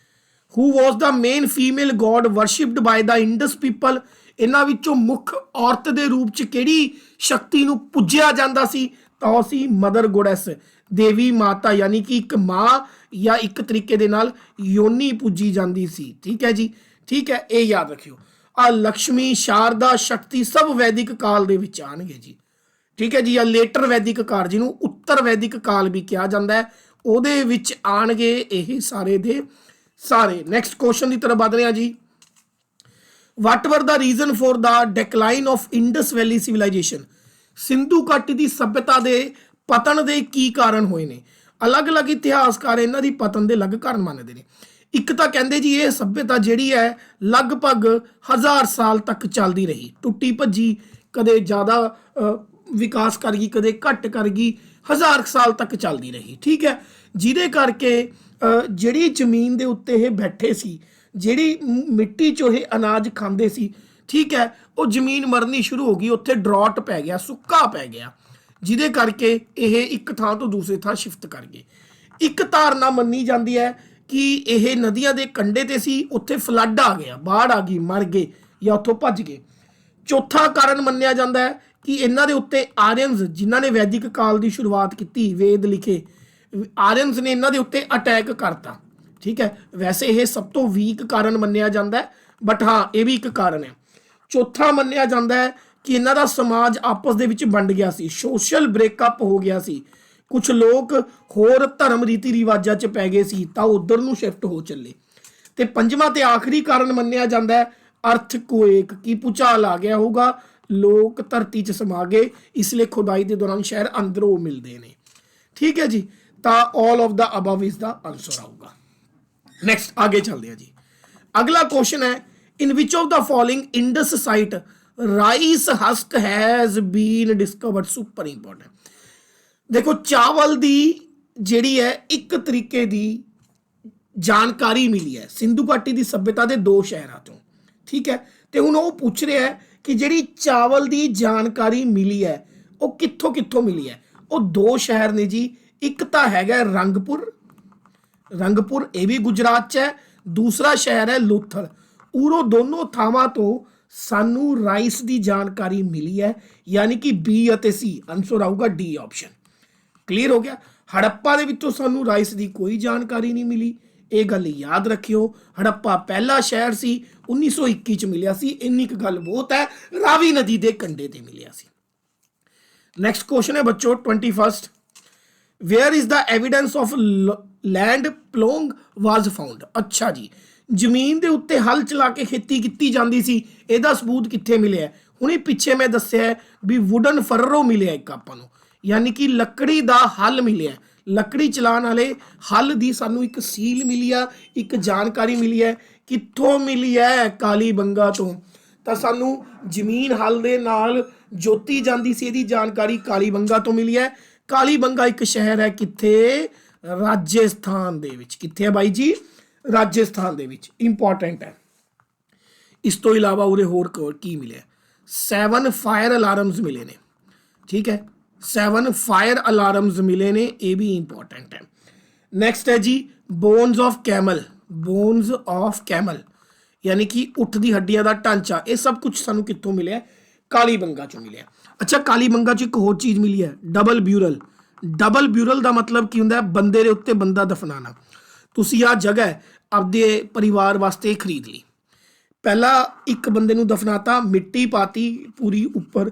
who was the main female god worshipped by the Indus people. ਇਹਨਾਂ ਵਿੱਚੋਂ ਮੁੱਖ ਔਰਤ ਦੇ ਰੂਪ 'ਚ ਕਿਹੜੀ ਸ਼ਕਤੀ ਨੂੰ ਪੂਜਿਆ ਜਾਂਦਾ ਸੀ? ਤਾਂ ਉਹ ਸੀ ਮਦਰ ਗੋਡੈਸ, ਦੇਵੀ ਮਾਤਾ, ਯਾਨੀ ਕਿ ਇੱਕ ਮਾਂ ਜਾਂ ਇੱਕ ਤਰੀਕੇ ਦੇ ਨਾਲ ਯੋਨੀ ਪੂਜੀ ਜਾਂਦੀ ਸੀ, ਠੀਕ ਹੈ ਜੀ, ਠੀਕ ਹੈ। ਇਹ ਯਾਦ ਰੱਖਿਓ, ਆ ਲక్ష్ਮੀ, ਸ਼ਾਰਦਾ, ਸ਼ਕਤੀ ਸਭ ਵੈਦਿਕ ਕਾਲ ਦੇ ਵਿੱਚ ਆਣਗੇ ਜੀ, ਠੀਕ ਹੈ ਜੀ। ਆ ਲੇਟਰ ਵੈਦਿਕ ਕਾਲ ਜਿਹਨੂੰ ਉੱਤਰ ਵੈਦਿਕ ਕਾਲ ਵੀ ਕਿਹਾ ਜਾਂਦਾ ਹੈ, ਉਹਦੇ ਵਿੱਚ ਆਣਗੇ ਇਹ ਸਾਰੇ ਦੇ ਸਾਰੇ। ਨੈਕਸਟ ਕੁਐਸਚਨ ਦੀ ਤਰਫ ਵਧ ਰਹੇ ਹਾਂ ਜੀ। What were the reason for the decline of Indus Valley civilization? Sindhu ਘਾਟੀ ਦੀ ਸਭਿਅਤਾ ਦੇ ਪਤਨ ਦੇ ਕੀ ਕਾਰਨ ਹੋਏ ਨੇ? ਅਲੱਗ-ਅਲੱਗ ਇਤਿਹਾਸਕਾਰ ਇਹਨਾਂ ਦੀ ਪਤਨ ਦੇ ਅਲੱਗ ਕਾਰਨ ਮੰਨਦੇ ਨੇ। ਇੱਕ ਤਾਂ ਕਹਿੰਦੇ ਜੀ ਇਹ ਸਭਿਅਤਾ ਜਿਹੜੀ ਹੈ ਲਗਭਗ 1000 ਸਾਲ ਤੱਕ ਚੱਲਦੀ ਰਹੀ, ਟੁੱਟੀ ਭੱਜੀ, ਕਦੇ ਜ਼ਿਆਦਾ ਵਿਕਾਸ ਕਰ ਗਈ, ਕਦੇ ਘੱਟ ਕਰ ਗਈ, 1000 ਸਾਲ ਤੱਕ ਚੱਲਦੀ ਰਹੀ, ਠੀਕ ਹੈ। ਜਿਹਦੇ ਕਰਕੇ ਜਿਹੜੀ ਜ਼ਮੀਨ ਦੇ ਉੱਤੇ ਇਹ ਬੈਠੇ ਸੀ, ਜਿਹੜੀ ਮਿੱਟੀ 'ਚੋਂ ਇਹ ਅਨਾਜ ਖਾਂਦੇ ਸੀ, ਠੀਕ ਹੈ, ਉਹ ਜ਼ਮੀਨ ਮਰਨੀ ਸ਼ੁਰੂ ਹੋ ਗਈ, ਉੱਥੇ ਡਰਾਟ ਪੈ ਗਿਆ, ਸੁੱਕਾ ਪੈ ਗਿਆ, ਜਿਹਦੇ ਕਰਕੇ ਇਹ ਇੱਕ ਥਾਂ ਤੋਂ ਦੂਸਰੇ ਥਾਂ ਸ਼ਿਫਟ ਕਰ ਗਏ। ਇੱਕ ਧਾਰਨਾ ਮੰਨੀ ਜਾਂਦੀ ਹੈ ਕਿ ਇਹ ਨਦੀਆਂ ਦੇ ਕੰਢੇ ਤੇ ਸੀ, ਉੱਥੇ ਫਲੱਡ ਆ ਗਿਆ, ਬਾੜ ਆ ਗਈ, ਮਰ ਗਏ ਜਾਂ ਉੱਥੋਂ ਭੱਜ ਗਏ। ਚੌਥਾ ਕਾਰਨ ਮੰਨਿਆ ਜਾਂਦਾ ਹੈ ਕਿ ਇਹਨਾਂ ਦੇ ਉੱਤੇ ਆਰੀਅਨਸ, ਜਿਨ੍ਹਾਂ ਨੇ ਵੈਦਿਕ ਕਾਲ ਦੀ ਸ਼ੁਰੂਆਤ ਕੀਤੀ, ਵੇਦ ਲਿਖੇ, ਆਰੀਅਨਸ ਨੇ ਇਹਨਾਂ ਦੇ ਉੱਤੇ ਅਟੈਕ ਕਰਤਾ, ਠੀਕ ਹੈ। ਵੈਸੇ ਇਹ ਸਭ ਤੋਂ ਵੀਕ ਕਾਰਨ ਮੰਨਿਆ ਜਾਂਦਾ ਹੈ, ਬਟ ਹਾਂ ਇਹ ਵੀ ਇੱਕ ਕਾਰਨ ਹੈ। ਚੌਥਾ ਮੰਨਿਆ ਜਾਂਦਾ ਹੈ ਕਿ ਇਹਨਾਂ ਦਾ ਸਮਾਜ ਆਪਸ ਦੇ ਵਿੱਚ ਵੰਡ ਗਿਆ ਸੀ, ਸੋਸ਼ਲ ਬ੍ਰੇਕਅਪ ਹੋ ਗਿਆ ਸੀ, ਕੁਝ ਲੋਕ ਹੋਰ ਧਰਮ ਰੀਤੀ ਰਿਵਾਜਾਂ 'ਚ ਪੈ ਗਏ ਸੀ ਤਾਂ ਉਧਰ ਨੂੰ ਸ਼ਿਫਟ ਹੋ ਚੱਲੇ। ਤੇ ਪੰਜਵਾਂ ਤੇ ਆਖਰੀ ਕਾਰਨ ਮੰਨਿਆ ਜਾਂਦਾ ਹੈ ਅਰਥਕੁਏਕ, ਕੀ ਭੂਚਾਲ ਆ ਗਿਆ ਹੋਊਗਾ, ਲੋਕ ਧਰਤੀ 'ਚ ਸਮਾ ਗਏ, ਇਸ ਲਈ ਖੁਦਾਈ ਦੇ ਦੌਰਾਨ ਸ਼ਹਿਰ ਅੰਦਰੋਂ ਮਿਲਦੇ ਨੇ, ਠੀਕ ਹੈ ਜੀ। ਤਾਂ all of the above is the answer ਆਊਗਾ। ਨੈਕਸਟ ਆगे चलते हैं जी। अगला क्वेश्चन है in which of the following Indus site rice husk has been discovered. Super important. देखो चावल दी ਜਿਹੜੀ ਹੈ ਇੱਕ ਤਰੀਕੇ ਦੀ ਜਾਣਕਾਰੀ ਮਿਲੀ ਹੈ ਸਿੰਧੂ ਘਾਟੀ ਦੀ ਸਭਿਅਤਾ ਦੇ ਦੋ ਸ਼ਹਿਰਾਂ ਤੋਂ, ਠੀਕ ਹੈ। ਤੇ ਹੁਣ ਉਹ ਪੁੱਛ ਰਿਹਾ ਹੈ ਕਿ ਜਿਹੜੀ ਚਾਵਲ ਦੀ ਜਾਣਕਾਰੀ ਮਿਲੀ ਹੈ ਉਹ ਕਿੱਥੋਂ ਕਿੱਥੋਂ ਮਿਲੀ ਹੈ? ਉਹ ਦੋ ਸ਼ਹਿਰ ਨੇ ਜੀ, ਇੱਕ ਤਾਂ ਹੈਗਾ ਰੰਗਪੁਰ, ਇਹ ਵੀ ਗੁਜਰਾਤ 'ਚ ਹੈ, ਦੂਸਰਾ ਸ਼ਹਿਰ ਹੈ ਲੋਥਲ। ਉਰੋਂ ਦੋਨੋਂ ਥਾਵਾਂ ਤੋਂ ਸਾਨੂੰ ਰਾਈਸ ਦੀ ਜਾਣਕਾਰੀ ਮਿਲੀ ਹੈ, ਯਾਨੀ ਕਿ ਬੀ ਅਤੇ ਸੀ। ਆਨਸਰ ਆਊਗਾ ਡੀ ਆਪਸ਼ਨ। ਕਲੀਅਰ ਹੋ ਗਿਆ। ਹੜੱਪਾ ਦੇ ਵਿੱਚੋਂ ਸਾਨੂੰ ਰਾਈਸ ਦੀ ਕੋਈ ਜਾਣਕਾਰੀ ਨਹੀਂ ਮਿਲੀ, ਇਹ ਗੱਲ ਯਾਦ ਰੱਖਿਓ। ਹੜੱਪਾ ਪਹਿਲਾ ਸ਼ਹਿਰ ਸੀ, 1921 ਚ ਮਿਲਿਆ ਸੀ, ਇੰਨੀ ਕੁ ਗੱਲ ਬਹੁਤ ਹੈ, ਰਾਵੀ ਨਦੀ ਦੇ ਕੰਢੇ ਤੇ ਮਿਲਿਆ ਸੀ। ਨੈਕਸਟ ਕੁਐਸਚਨ ਹੈ ਬੱਚੋ 21st, where is the evidence of land plough was found. ਅੱਛਾ ਜੀ, ਜ਼ਮੀਨ ਦੇ ਉੱਤੇ ਹਲ ਚਲਾ ਕੇ ਖੇਤੀ ਕੀਤੀ ਜਾਂਦੀ ਸੀ, ਇਹਦਾ ਸਬੂਤ ਕਿੱਥੇ ਮਿਲਿਆ? ਹੁਣੇ ਪਿੱਛੇ ਮੈਂ ਦੱਸਿਆ ਵੀ ਵੁਡਨ ਫਰਰੋ ਮਿਲਿਆ ਇੱਕ ਆਪਾਂ ਨੂੰ, यानी कि लकड़ी दा हल मिलिया, लकड़ी चलाने वाले हल दी सानू एक सील मिली है, एक जानकारी मिली है। कित्थों मिली है? काली बंगा तो। ਤਾਂ ਸਾਨੂੰ ਜ਼ਮੀਨ ਹਲ ਦੇ ਨਾਲ ਜੋਤੀ ਜਾਂਦੀ ਸੀ, ਇਹਦੀ ਜਾਣਕਾਰੀ ਕਾਲੀ ਬੰਗਾ ਤੋਂ ਮਿਲੀ ਹੈ। ਕਾਲੀ ਬੰਗਾ ਇੱਕ ਸ਼ਹਿਰ ਹੈ ਕਿੱਥੇ? ਰਾਜਸਥਾਨ ਦੇ ਵਿੱਚ। ਕਿੱਥੇ ਹੈ ਬਾਈ ਜੀ? ਰਾਜਸਥਾਨ ਦੇ ਵਿੱਚ। ਇੰਪੋਰਟੈਂਟ ਹੈ। ਇਸ ਤੋਂ ਇਲਾਵਾ ਉਰੇ ਹੋਰ ਕੀ ਮਿਲਿਆ? 7 फायर ਅਲਾਰਮਸ ਮਿਲੇ ਨੇ। ਠੀਕ ਹੈ, 7 फायर ਅਲਾਰਮਸ ਮਿਲੇ ਨੇ, ਇਹ ਵੀ ਇੰਪੋਰਟੈਂਟ ਹੈ। ਨੈਕਸਟ ਹੈ ਜੀ bonus of Camel. Bonus of Camel यानी कि उठ दी हड्डियां दा ढांचा, ये सब कुछ सानू कित्थों मिले? काली बंगा चों मिले। अच्छा, काली बंगा च एक होर चीज़ मिली है, डबल ब्यूरल। डबल ब्यूरल का मतलब की हुंदा है? बंदे दे उत्ते बंदा दफनाना। तुसीं आ जगह आपदे परिवार वास्ते खरीद ली, पहला एक बंदे नूं दफनाता, मिट्टी पाती पूरी उपर,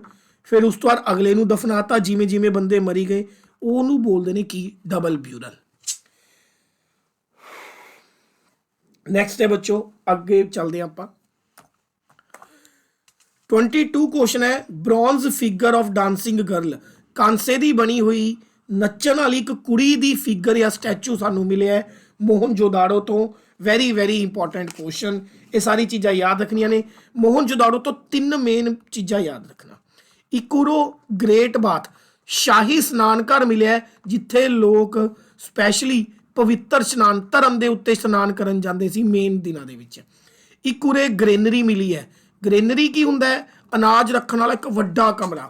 फिर उस तो बाद अगले नूं दफनाता, जिमें जिमें बंदे मरी गए उहनूं बोलदे ने की? Double burial. नैक्सट है बच्चों, अगे चलते हैं आप। 22 क्वेश्चन है, bronze figure of dancing girl. कांसे की बनी हुई नच्चन वाली एक कुड़ी दी फिगर या स्टैचू सानू मिले है मोहनजोदाड़ो तो। Very very important question. ये सारी चीज़ां याद रखनिया ने। मोहनजोदाड़ो तो 3 मेन चीज़ां याद रखना। एक उरो ग्रेट बाथ शाही स्नान घर मिले है, जिथे लोग स्पैशली पवित्र स्नान धर्म के उत्ते स्नान करन जांदे सी मेन दिनां दे विच। एक उरे ग्रेनरी मिली है। ग्रेनरी की हुंदा है? अनाज रखने वाला एक वड्डा कमरा।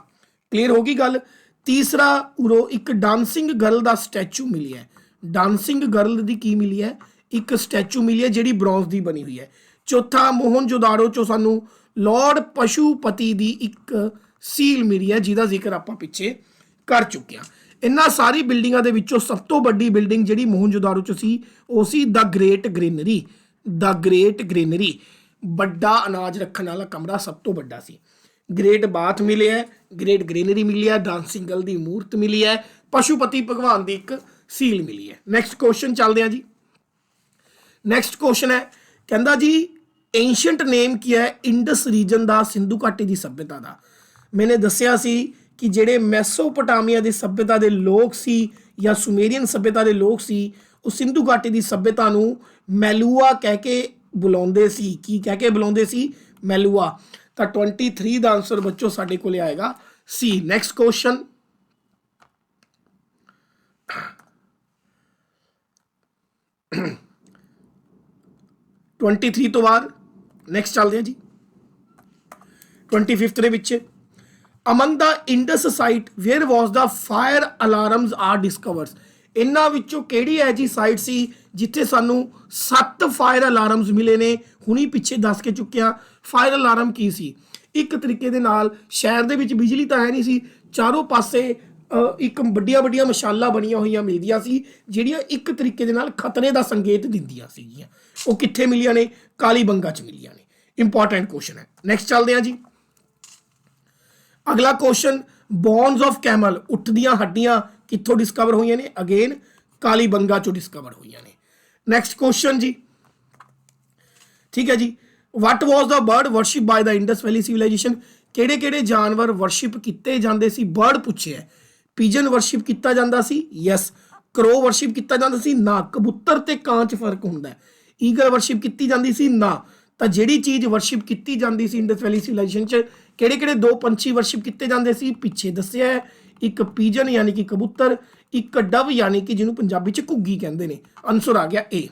क्लीयर होगी गल। तीसरा उरो एक डांसिंग गर्ल का स्टैचू मिली है। डांसिंग गर्ल की की मिली है? एक स्टैचू मिली है जिहड़ी ब्रॉन्ज की बनी हुई है। चौथा मोहनजोदाड़ो चो सानू लॉर्ड पशुपति की एक सील मिली है, जिहदा जिक्र आपां पिछे कर चुके हैं। इन्हां सारी बिल्डिंगां दे विच्चों सब तो वड्डी बिल्डिंग जिहड़ी मोहनजोदाड़ो च सी वो see the great granary. The great granary, वड्डा अनाज रखने वाला कमरा सब तो वड्डा सी। ग्रेट बाथ मिले है, ग्रेट ग्रेनरी मिली है, डांसिंग गर्ल की मूर्त मिली है, पशुपति भगवान की एक सील मिली है। नैक्सट क्वेश्चन चलते हैं जी। नैक्सट क्वेश्चन है, कहता जी एंशियंट नेम की है इंडस रीजन का, सिंधु घाटी की सभ्यता का। मैंने दसिया सी कि जेडे मैसोपोटामिया की सभ्यता के लोग सी या सुमेरियन सभ्यता के लोग सी, वो सिंधु घाटी की सभ्यता नूं मैलुआ कह के बुलाउंदे सी। की कह के बुलाउंदे सी? मैलुआ। तो 23 का आंसर बच्चों साडे कोल आएगा सी। नैक्सट क्वेश्चन, ट्वेंटी 23 तो बाद नैक्सट चलते हैं जी 25th ਦੇ ਵਿੱਚ। among the Indus site where was the fire alarms are discovered। इन्हां विचों किहड़ी है जी साइट सी जिथे सानू 7 फायर अलार्म्स मिले ने? हुणी पिछे दस के चुके हैं। फायर अलार्म की सी? एक तरीके दे नाल शहर दे विच बिजली तो है नहीं सी, चारों पासे एक वड्डियां वड्डियां मशालां बणियां होईयां मिलदियां सी, जिहड़ियां एक तरीके दे नाल खतरे दा संकेत दिंदियां सीगियां। वो कित्थे मिलियां ने? काली बंगा च मिलियां ने। इंपॉर्टेंट क्वेश्चन है। नैक्सट चलते हैं जी। अगला क्वेश्चन, बोन्स ऑफ कैमल, उठ दियां हड्डियां कित्थों डिस्कवर हुई ने? अगेन काली बंगा चो डिस्कवर हुई ने। नैक्सट क्वेश्चन जी, ठीक है जी। What was the bird worship by the Indus valley civilisation. किहड़े किहड़े जानवर वर्शिप किते जांदे सी? बर्ड पूछे है। पिजन वर्शिप किया जाता सी? यस। क्रो वर्शिप किया जाता सी? ना। कबूतर ते कां च फर्क हुंदा है। ईगल वर्शिप की जाती सी? ना। तो जिहड़ी चीज़ वर्शिप की जाती सी इंडस वैली सिविलाइजेशन च, किहड़े किहड़े 2 पंछी वर्शिप किए जाते सी? पिछे दस्सिया है। एक पिजन यानी कि कबूतर, एक डव यानी कि जिन्होंने पंजाबी च घुग्गी कहते हैं। आंसर आ गया ए।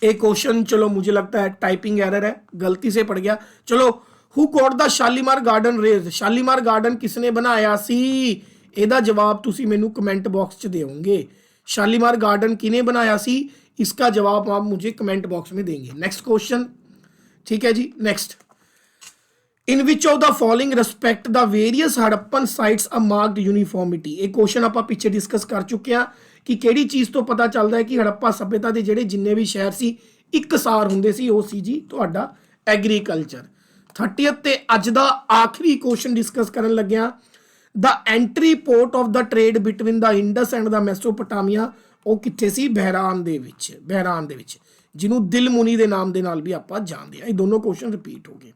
एक क्वेश्चन चलो मुझे लगता है टाइपिंग एरर है, गलती से पड़ गया। चलो, who got the Shalimar garden raised. Shalimar garden किसने बनाया सी? ਇਹਦਾ जवाब तुसी मैनू कमेंट बॉक्स च देओगे। शालीमार गार्डन किने बनाया सी? इसका जवाब आप मुझे कमेंट बॉक्स में देंगे। नेक्स्ट क्वेश्चन, ठीक है जी। Next, in which of the following respect the various Harappan sites a marked uniformity. एक क्वेश्चन आप पीछे डिस्कस कर चुके हैं कि किहड़ी चीज़ तो पता चलता है कि हड़प्पा सभ्यता के जिहड़े जिन्ने भी शहर सी एकसार हुंदे सी, वो सी जी तुहाडा एग्रीकल्चर। 30th ते अज दा आखिरी क्वेश्चन डिस्कस करन लग्या, the entry port of the trade between the Indus and the Mesopotamia, वो कित्थे सी? बहरान दे विच। बहरान दे विच, जिन्हों दिल मुनी के नाम के नाल भी आप जानते हैं। ये दोनों क्वेश्चन रिपीट हो गए।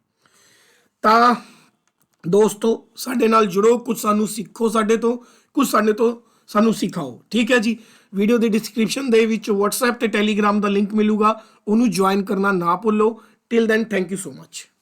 तो ਦੋਸਤੋ ਸਾਡੇ ਨਾਲ ਜੁੜੋ, ਕੁਝ ਸਾਨੂੰ ਸਿੱਖੋ ਸਾਡੇ ਤੋਂ, ਕੁਝ ਸਾਡੇ ਤੋਂ ਸਾਨੂੰ ਸਿਖਾਓ। ਠੀਕ ਹੈ ਜੀ। ਵੀਡੀਓ ਦੇ ਡਿਸਕ੍ਰਿਪਸ਼ਨ ਦੇ ਵਿੱਚ WhatsApp ਤੇ Telegram ਦਾ ਲਿੰਕ ਮਿਲੂਗਾ, ਉਹਨੂੰ ਜੁਆਇਨ ਕਰਨਾ ਨਾ ਭੁੱਲੋ। Till then thank you so much.